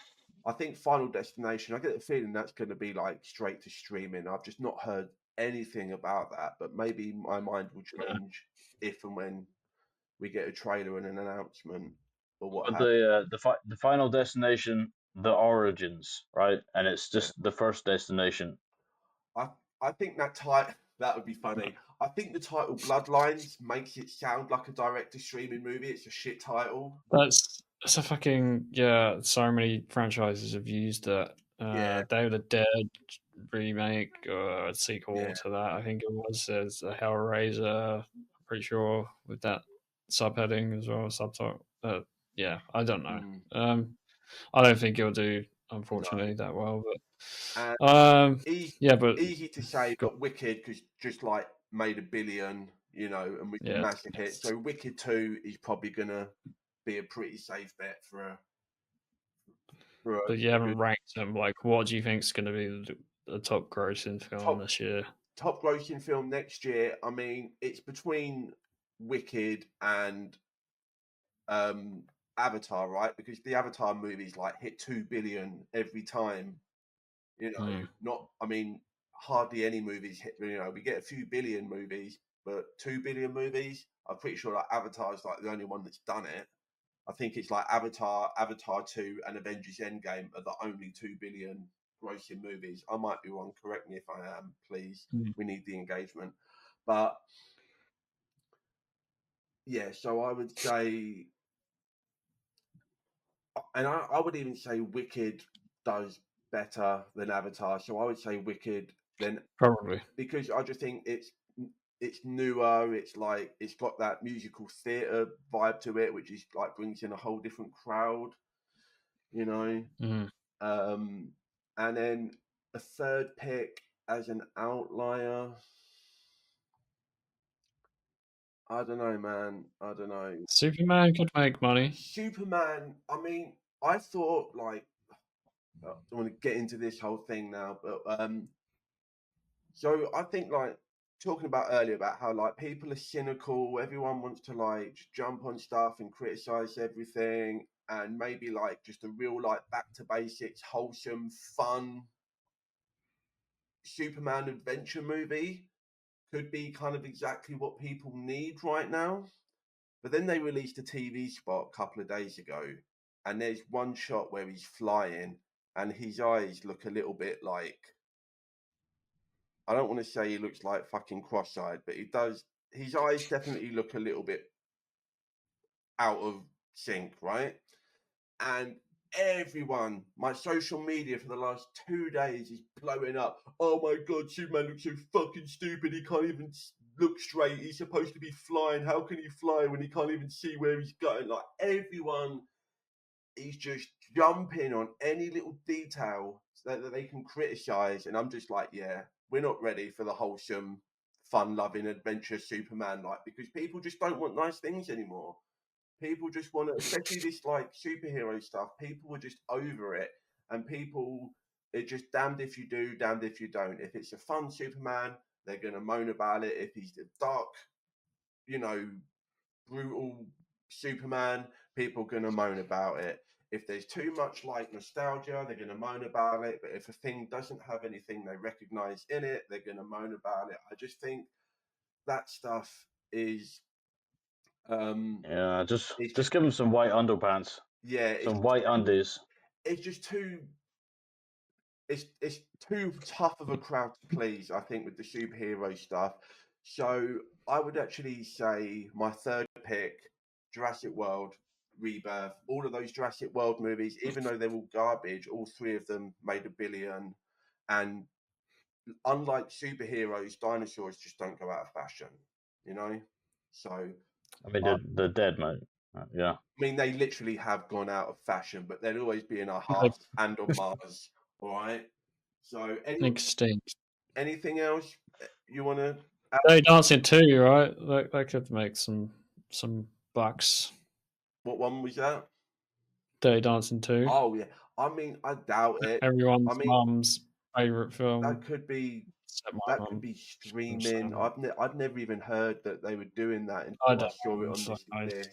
I think Final Destination. I get the feeling that's going to be like straight to streaming. I've just not heard anything about that, but maybe my mind will change if and when we get a trailer and an announcement or what But have you. the Final Destination, the Origins, right? And it's Yeah. just the first destination. I think that would be funny. I think the title Bloodlines makes it sound like a direct to streaming movie. It's a shit title. That's a fucking so many franchises have used that. Yeah. Day of the Dead remake or a sequel Yeah. to that. I think it was. There's a Hellraiser. I'm pretty sure with that subheading as well, subtitle. Yeah, I don't know. I don't think it'll do, unfortunately, that well. And But easy, yeah, but easy to say, but Wicked because just like made $1 billion, you know, and was a yeah, massive hit. So Wicked 2 is probably gonna be a pretty safe bet for a but you a haven't good ranked them. Like, what do you think is going to be the top grossing film top this year? top grossing film next year. I mean, it's between Wicked and Avatar, right? Because the Avatar movies like hit 2 billion every time. You know, not I mean, hardly any movies hit. You know, we get a few billion movies, but 2 billion movies. I'm pretty sure like Avatar is like the only one that's done it. I think it's like Avatar 2, and Avengers Endgame are the only 2 billion grossing movies. I might be wrong. Correct me if I am, please. We need the engagement. But yeah, so I would say, and I would even say Wicked does better than Avatar. So I would say Wicked then, Probably. because I just think it's newer. It's like it's got that musical theatre vibe to it, which is like brings in a whole different crowd, you know. And then a third pick as an outlier. I don't know, man. I don't know. Superman could make money. Superman. I mean, I thought like I don't want to get into this whole thing now, but so I think like talking about earlier about how like people are cynical, everyone wants to like just jump on stuff and criticize everything, and maybe like just a real like back to basics, wholesome, fun Superman adventure movie could be kind of exactly what people need right now. But then they released a TV spot a couple of days ago, and there's one shot where he's flying, and his eyes look a little bit like, I don't want to say he looks like fucking cross-eyed, but he does. His eyes definitely look a little bit out of sync, right? And everyone, my social media for the last 2 days is blowing up. Oh my god, Superman looks so fucking stupid. He can't even look straight. He's supposed to be flying. How can he fly when he can't even see where he's going? Like everyone is just jumping on any little detail that they can criticize, and I'm just like, yeah, we're not ready for the wholesome, fun-loving adventure Superman, like, because people just don't want nice things anymore. People just want to, especially this like superhero stuff. People are just over it, and people, it's just damned if you do, damned if you don't. If it's a fun Superman, they're gonna moan about it. If he's the dark, you know, brutal Superman, people are gonna moan about it. if there's too much like nostalgia, they're going to moan about it. But if a thing doesn't have anything they recognize in it, they're going to moan about it. I just think that stuff is Yeah, it's just just give them some white underpants, yeah, some white undies. it's just too it's too tough of a crowd to please, I think, with the superhero stuff. So I would actually say my third pick, Jurassic World Rebirth. All of those Jurassic World movies, even though they're all garbage, all three of them made $1 billion. And unlike superheroes, dinosaurs just don't go out of fashion, you know? So I mean, I they're dead, mate. Yeah. mean, they literally have gone out of fashion, but they'll always be in our They hearts and on Mars. All right. So, extinct. anything else you want to add? Dirty Dancing 2, right? They could make some bucks. What one was that? Dirty Dancing 2. Oh, yeah. I mean, I doubt it. I Everyone's mean, mum's favourite film. that could be Except my mum. streaming. I've never even heard that they were doing that I until I don't saw know. it on It's so this nice. list.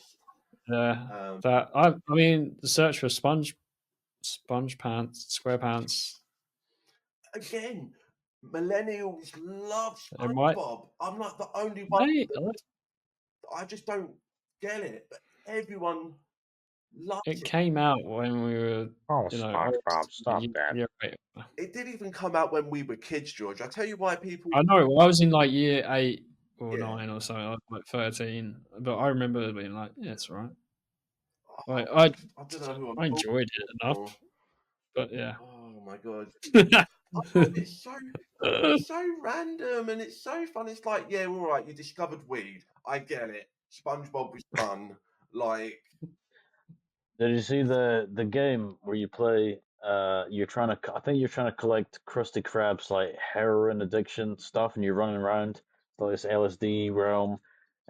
Yeah. That I mean, the search for sponge pants, SquarePants. Again, millennials love It might. SpongeBob. I'm not the only one. Mate, I just don't get it. But everyone loves it it. came out when we were, Oh, you know, SpongeBob, stop that. year 8. It didn't even come out when we were kids, George. I'll tell you why people. I know. I was in like year 8 or Yeah. 9 or something. I was like 13, but I remember being like, "Yeah, it's all right." Like, I don't know who I'm I enjoyed it enough, for. but yeah. Oh my god. I find it's so random and it's so fun. It's like, yeah, all right, you discovered weed. I get it. SpongeBob was fun. Like, Did you see the game where you play? You're trying to. I think you're trying to collect Krusty Krab's like heroin addiction stuff, and you're running around this LSD realm,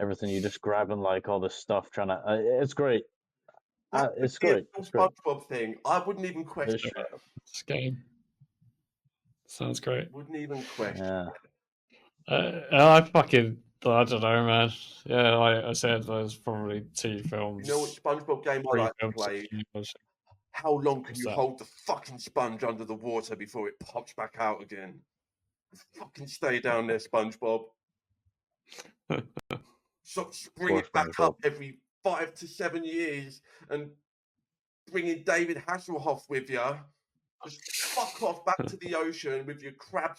everything. You're just grabbing like all this stuff, trying to. It's great. that could It's be a great. full It's great. SpongeBob thing. I wouldn't even question It's, it. This game sounds great. Wouldn't even question yeah. I don't know, man. Yeah, like I said, there's probably 2 films. You know what SpongeBob game I 3 like to films. play? What's How long can you that? hold the fucking sponge under the water before it pops back out again? Fucking stay down there, SpongeBob. Stop bring Poor it back SpongeBob. up every 5 to 7 years and bringing David Hasselhoff with you. Just fuck off back to the ocean with your crab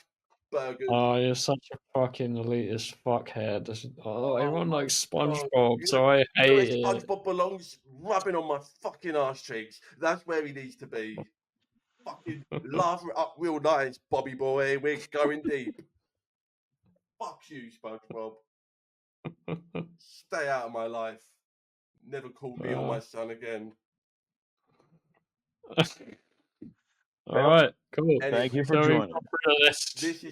burgers. Oh, you're such a fucking elitist fuckhead. Everyone my likes God. SpongeBob, so I You know where hate it. SpongeBob belongs? Rubbing on my fucking arse cheeks. That's where he needs to be. Fucking laugh it up real nice, Bobby boy. We're going deep. Fuck you, SpongeBob. Stay out of my life. Never call me or my son again. All right, cool. Thank you for So we've joining. got through the list. This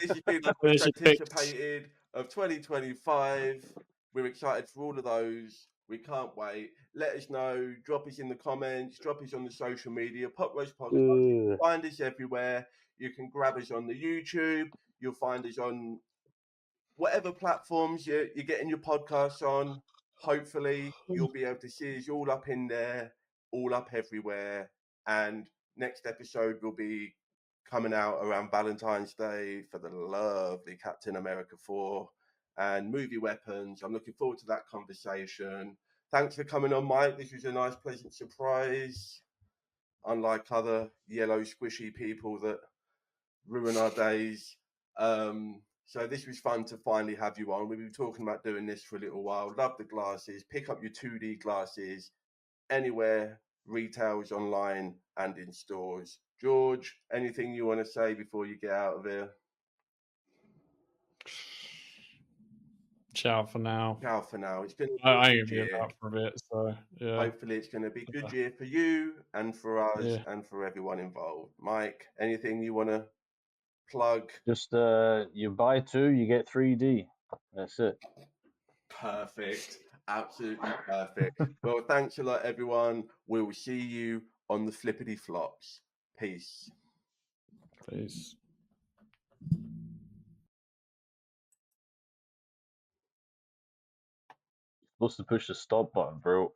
has been the Finish most your picks. anticipated of 2025. We're excited for all of those. We can't wait. Let us know. Drop us in the comments. Drop us on the social media. Pop Roast Podcast. You can find us everywhere. You can grab us on the YouTube. You'll find us on whatever platforms you're getting your podcasts on. Hopefully, you'll be able to see us all up in there, all up everywhere. And next episode will be coming out around Valentine's Day for the lovely Captain America 4 and movie weapons. I'm looking forward to that conversation. Thanks for coming on, Mike. This was a nice, pleasant surprise. Unlike other yellow, squishy people that ruin our days. So this was fun to finally have you on. We've been talking about doing this for a little while. Love the glasses. Pick up your 2D glasses anywhere, retails, online, and in stores. George, anything you want to say before you get out of here? Ciao for now. Ciao for now. It's going to be I a ain't good gonna be year. out for a bit, so yeah. Hopefully it's going to be a good year for you and for us and for everyone involved. Mike, anything you want to plug? Just you buy 2, you get 3D. That's it. Perfect. Absolutely perfect. Well, thanks a lot, everyone. We will see you on the flippity flops. Peace. Peace. Supposed to push the stop button, bro.